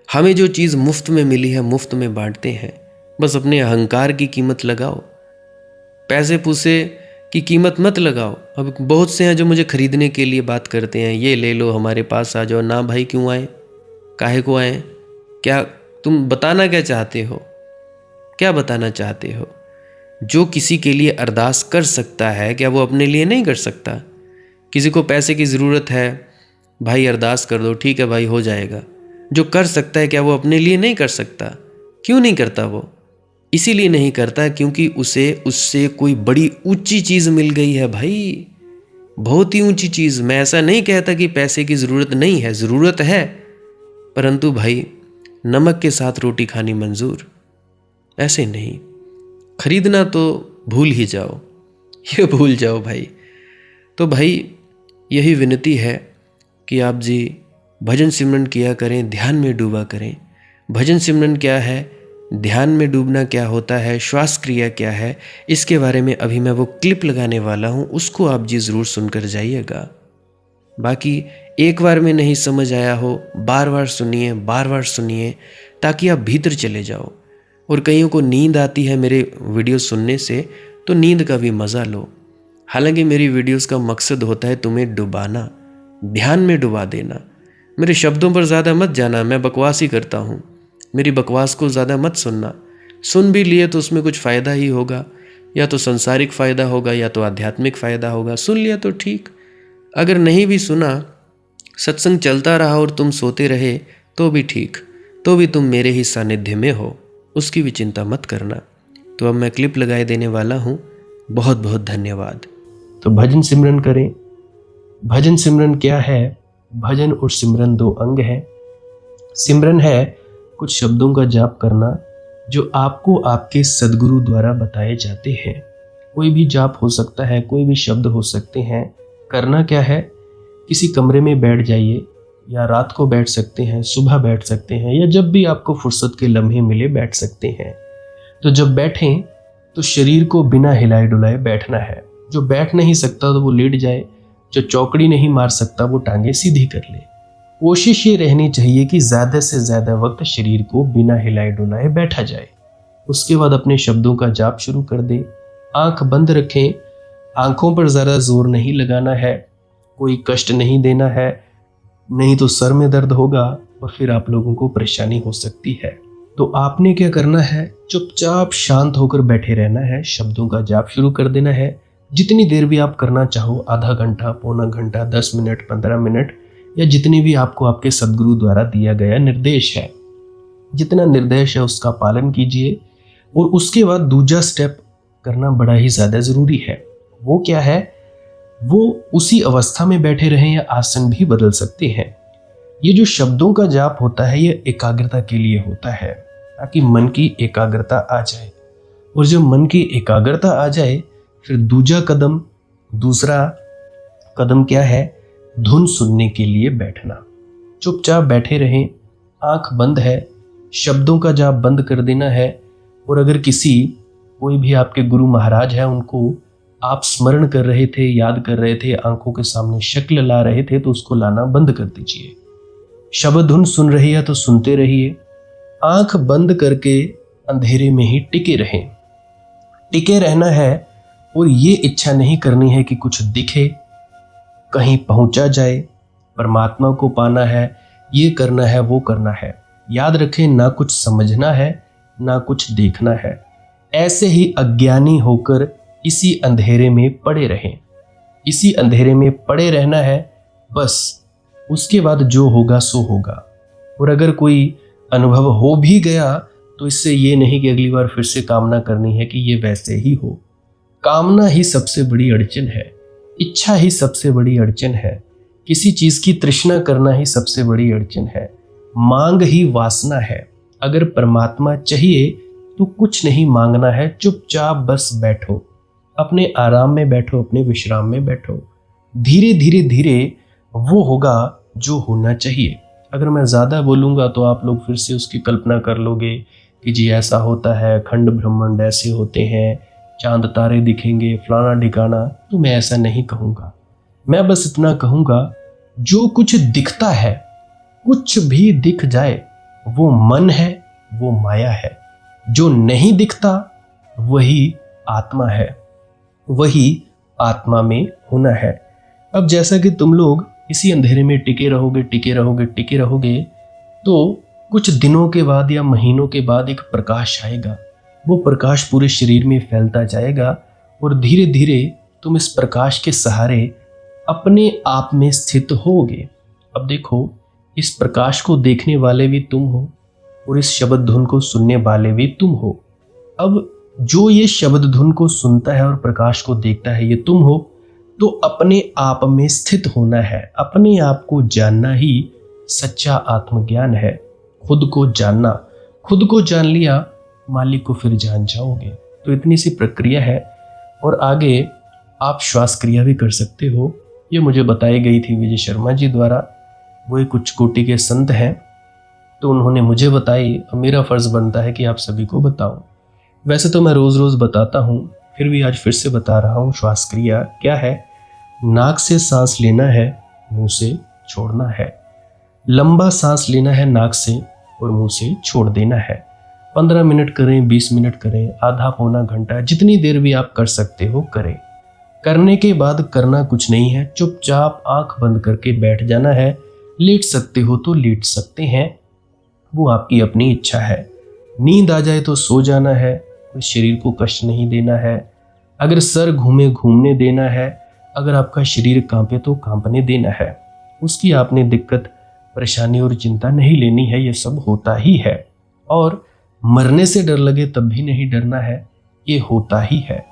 हमें जो चीज़ मुफ्त में मिली है, मुफ्त में बांटते हैं। बस अपने अहंकार की कीमत लगाओ, पैसे पूसे की कीमत मत लगाओ। अब बहुत से हैं जो मुझे खरीदने के लिए बात करते हैं, ये ले लो, हमारे पास आ जाओ। ना भाई, क्यों आए, काहे को आए, क्या तुम बताना क्या चाहते हो, क्या बताना चाहते हो? जो किसी के लिए अरदास कर सकता है, क्या वो अपने लिए नहीं कर सकता? किसी को पैसे की ज़रूरत है, भाई अरदास कर दो, ठीक है भाई हो जाएगा। जो कर सकता है, क्या वो अपने लिए नहीं कर सकता? क्यों नहीं करता वो? इसीलिए नहीं करता क्योंकि उसे उससे कोई बड़ी ऊंची चीज़ मिल गई है भाई, बहुत ही ऊंची चीज़। मैं ऐसा नहीं कहता कि पैसे की ज़रूरत नहीं है, ज़रूरत है, परंतु भाई नमक के साथ रोटी खानी मंजूर, ऐसे नहीं। खरीदना तो भूल ही जाओ, ये भूल जाओ भाई। तो भाई यही विनती है कि आप जी भजन सिमरन किया करें, ध्यान में डूबा करें। भजन सिमरन क्या है, ध्यान में डूबना क्या होता है, श्वास क्रिया क्या है, इसके बारे में अभी मैं वो क्लिप लगाने वाला हूँ, उसको आप जी ज़रूर सुनकर जाइएगा। बाकी एक बार में नहीं समझ आया हो, बार बार सुनिए, बार बार सुनिए, ताकि आप भीतर चले जाओ। और कईयों को नींद आती है मेरे वीडियो सुनने से, तो नींद का भी मज़ा लो। हालांकि मेरी वीडियोस का मकसद होता है तुम्हें डुबाना, ध्यान में डुबा देना। मेरे शब्दों पर ज़्यादा मत जाना, मैं बकवास ही करता हूँ। मेरी बकवास को ज़्यादा मत सुनना। सुन भी लिए तो उसमें कुछ फ़ायदा ही होगा, या तो संसारिक फ़ायदा होगा या तो आध्यात्मिक फ़ायदा होगा। सुन लिया तो ठीक, अगर नहीं भी सुना, सत्संग चलता रहा और तुम सोते रहे तो भी ठीक, तो भी तुम मेरे ही सानिध्य में हो, उसकी भी चिंता मत करना। तो अब मैं क्लिप लगाए देने वाला हूँ। बहुत बहुत धन्यवाद। तो भजन सिमरन करें। भजन सिमरन क्या है? भजन और सिमरन 2 अंग हैं। सिमरन है कुछ शब्दों का जाप करना जो आपको आपके सद्गुरु द्वारा बताए जाते हैं। कोई भी जाप हो सकता है, कोई भी शब्द हो सकते हैं। करना क्या है, किसी कमरे में बैठ जाइए, या रात को बैठ सकते हैं, सुबह बैठ सकते हैं, या जब भी आपको फुर्सत के लम्हे मिले बैठ सकते हैं। तो जब बैठें तो शरीर को बिना हिलाए डुलाए बैठना है। जो बैठ नहीं सकता तो वो लेट जाए, जो चौकड़ी नहीं मार सकता वो टांगे सीधी कर ले। कोशिश ये रहनी चाहिए कि ज़्यादा से ज़्यादा वक्त शरीर को बिना हिलाए डुलाए बैठा जाए। उसके बाद अपने शब्दों का जाप शुरू कर दे। आंख बंद रखें, आंखों पर ज़्यादा जोर नहीं लगाना है, कोई कष्ट नहीं देना है, नहीं तो सर में दर्द होगा और फिर आप लोगों को परेशानी हो सकती है। तो आपने क्या करना है, चुपचाप शांत होकर बैठे रहना है, शब्दों का जाप शुरू कर देना है। जितनी देर भी आप करना चाहो, आधा घंटा, पौना घंटा, 10 मिनट, 15 मिनट, या जितनी भी आपको आपके सद्गुरु द्वारा दिया गया निर्देश है, जितना निर्देश है उसका पालन कीजिए। और उसके बाद दूसरा स्टेप करना बड़ा ही ज़्यादा ज़रूरी है। वो क्या है, वो उसी अवस्था में बैठे रहें या आसन भी बदल सकते हैं। ये जो शब्दों का जाप होता है ये एकाग्रता के लिए होता है, ताकि मन की एकाग्रता आ जाए। और जब मन की एकाग्रता आ जाए फिर दूसरा कदम क्या है, धुन सुनने के लिए बैठना। चुपचाप बैठे रहें, आंख बंद है, शब्दों का जाप बंद कर देना है। और अगर कोई भी आपके गुरु महाराज है, उनको आप स्मरण कर रहे थे, याद कर रहे थे, आंखों के सामने शक्ल ला रहे थे, तो उसको लाना बंद कर दीजिए। शब्द धुन सुन रही है तो सुनते रहिए। आंख बंद करके अंधेरे में ही टिके रहें। टिके रहना है और ये इच्छा नहीं करनी है कि कुछ दिखे, कहीं पहुंचा जाए, परमात्मा को पाना है, ये करना है, वो करना है। याद रखें, ना कुछ समझना है, ना कुछ देखना है। ऐसे ही अज्ञानी होकर इसी अंधेरे में पड़े रहें। इसी अंधेरे में पड़े रहना है बस। उसके बाद जो होगा सो होगा। और अगर कोई अनुभव हो भी गया तो इससे ये नहीं कि अगली बार फिर से कामना करनी है कि ये वैसे ही हो। कामना ही सबसे बड़ी अड़चन है, इच्छा ही सबसे बड़ी अड़चन है, किसी चीज की तृष्णा करना ही सबसे बड़ी अड़चन है, मांग ही वासना है। अगर परमात्मा चाहिए तो कुछ नहीं मांगना है, चुपचाप बस बैठो, अपने आराम में बैठो, अपने विश्राम में बैठो। धीरे धीरे धीरे वो होगा जो होना चाहिए। अगर मैं ज़्यादा बोलूँगा तो आप लोग फिर से उसकी कल्पना कर लोगे कि जी ऐसा होता है, खंड ब्रह्मांड ऐसे होते हैं, चांद तारे दिखेंगे, फलाना ठिकाना। तो मैं ऐसा नहीं कहूँगा। मैं बस इतना कहूँगा, जो कुछ दिखता है, कुछ भी दिख जाए, वो मन है, वो माया है। जो नहीं दिखता वही आत्मा है, वही आत्मा में होना है। अब जैसा कि तुम लोग इसी अंधेरे में टिके रहोगे, टिके रहोगे, टिके रहोगे, तो कुछ दिनों के बाद या महीनों के बाद एक प्रकाश आएगा। वो प्रकाश पूरे शरीर में फैलता जाएगा और धीरे धीरे तुम इस प्रकाश के सहारे अपने आप में स्थित होगे। अब देखो, इस प्रकाश को देखने वाले भी तुम हो और इस शब्द धुन को सुनने वाले भी तुम हो। अब जो ये शब्द धुन को सुनता है और प्रकाश को देखता है, ये तुम हो। तो अपने आप में स्थित होना है, अपने आप को जानना ही सच्चा आत्मज्ञान है। खुद को जानना, खुद को जान लिया, मालिक को फिर जान जाओगे। तो इतनी सी प्रक्रिया है। और आगे आप श्वास क्रिया भी कर सकते हो। ये मुझे बताई गई थी विजय शर्मा जी द्वारा। वो एक उच्च कोटि के संत हैं, तो उन्होंने मुझे बताई, और मेरा फर्ज बनता है कि आप सभी को बताऊं। वैसे तो मैं रोज रोज बताता हूं, फिर भी आज फिर से बता रहा हूं। श्वास क्रिया क्या है? नाक से सांस लेना है, मुंह से छोड़ना है। लंबा सांस लेना है नाक से और मुंह से छोड़ देना है। 15 मिनट करें, 20 मिनट करें, आधा पौना घंटा, जितनी देर भी आप कर सकते हो करें। करने के बाद करना कुछ नहीं है, चुपचाप आंख बंद करके बैठ जाना है। लेट सकते हो तो लेट सकते हैं, वो आपकी अपनी इच्छा है। नींद आ जाए तो सो जाना है, कोई शरीर को कष्ट नहीं देना है। अगर सर घूमे घूमने देना है, अगर आपका शरीर कांपे तो कांपने देना है। उसकी आपने दिक्कत, परेशानी और चिंता नहीं लेनी है, ये सब होता ही है। और मरने से डर लगे तब भी नहीं डरना है, ये होता ही है।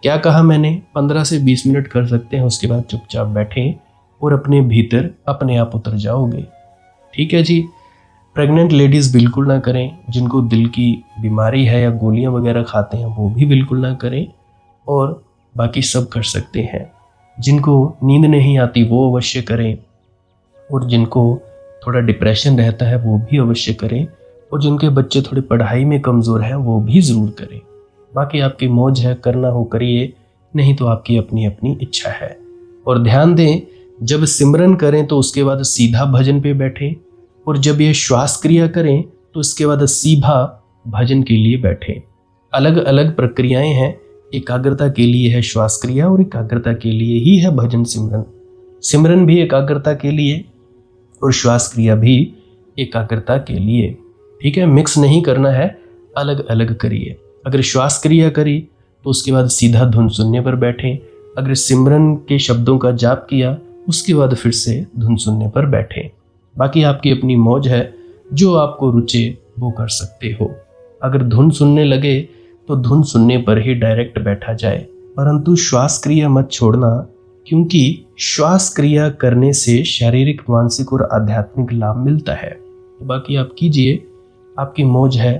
क्या कहा मैंने? 15 से 20 मिनट कर सकते हैं, उसके बाद चुपचाप बैठें और अपने भीतर अपने आप उतर जाओगे। ठीक है जी। प्रेग्नेंट लेडीज़ बिल्कुल ना करें, जिनको दिल की बीमारी है या गोलियां वगैरह खाते हैं वो भी बिल्कुल ना करें, और बाकी सब कर सकते हैं। जिनको नींद नहीं आती वो अवश्य करें, और जिनको थोड़ा डिप्रेशन रहता है वो भी अवश्य करें, और जिनके बच्चे थोड़ी पढ़ाई में कमज़ोर हैं वो भी ज़रूर करें। बाकी आपकी मौज है, करना हो करिए, नहीं तो आपकी अपनी अपनी इच्छा है। और ध्यान दें, जब सिमरन करें तो उसके बाद सीधा भजन पे बैठें, और जब ये श्वास क्रिया करें तो इसके बाद सीधा भजन के लिए बैठें। अलग अलग प्रक्रियाएं हैं। एकाग्रता के लिए है श्वास क्रिया और एकाग्रता के लिए ही है भजन सिमरन। सिमरन भी एकाग्रता के लिए और श्वास क्रिया भी एकाग्रता के लिए। ठीक है, मिक्स नहीं करना है, अलग अलग करिए। अगर श्वास क्रिया करी तो उसके बाद सीधा धुन सुनने पर बैठें। अगर सिमरन के शब्दों का जाप किया उसके बाद फिर से धुन सुनने पर बैठें। बाकी आपकी अपनी मौज है, जो आपको रुचे वो कर सकते हो। अगर धुन सुनने लगे तो धुन सुनने पर ही डायरेक्ट बैठा जाए, परंतु श्वास क्रिया मत छोड़ना, क्योंकि श्वास क्रिया करने से शारीरिक, मानसिक और आध्यात्मिक लाभ मिलता है। तो बाकी आप कीजिए, आपकी मौज है।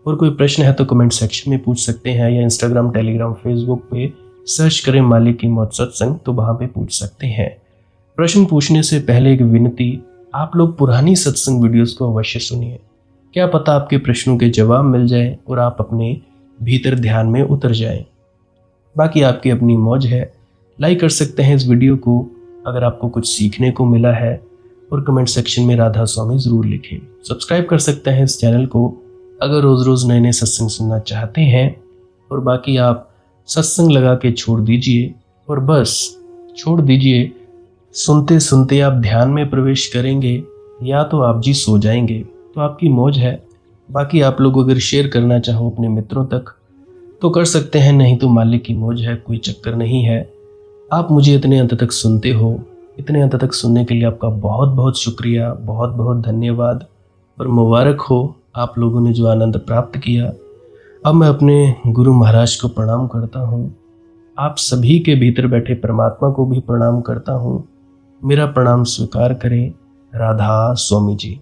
और कोई प्रश्न है तो कमेंट सेक्शन में पूछ सकते हैं, या इंस्टाग्राम, टेलीग्राम, फेसबुक पे सर्च करें मालिक की मौज सत्संग, तो वहाँ पे पूछ सकते हैं। प्रश्न पूछने से पहले एक विनती, आप लोग पुरानी सत्संग वीडियोस को अवश्य सुनिए। क्या पता आपके प्रश्नों के जवाब मिल जाए और आप अपने भीतर ध्यान में उतर जाएं। बाकी आपकी अपनी मौज है। लाइक कर सकते हैं इस वीडियो को अगर आपको कुछ सीखने को मिला है, और कमेंट सेक्शन में राधा स्वामी ज़रूर लिखें। सब्सक्राइब कर सकते हैं इस चैनल को अगर रोज़ रोज़ नए नए सत्संग सुनना चाहते हैं और बाकी आप सत्संग लगा के छोड़ दीजिए और बस छोड़ दीजिए, सुनते सुनते आप ध्यान में प्रवेश करेंगे या तो आप जी सो जाएंगे, तो आपकी मौज है। बाकी आप लोग अगर शेयर करना चाहो अपने मित्रों तक तो कर सकते हैं, नहीं तो मालिक की मौज है, कोई चक्कर नहीं है। आप मुझे इतने अंत तक सुनते हो, इतने अंत तक सुनने के लिए आपका बहुत बहुत शुक्रिया, बहुत बहुत धन्यवाद और मुबारक हो आप लोगों ने जो आनंद प्राप्त किया। अब मैं अपने गुरु महाराज को प्रणाम करता हूँ, आप सभी के भीतर बैठे परमात्मा को भी प्रणाम करता हूँ। मेरा प्रणाम स्वीकार करें। राधा स्वामी जी।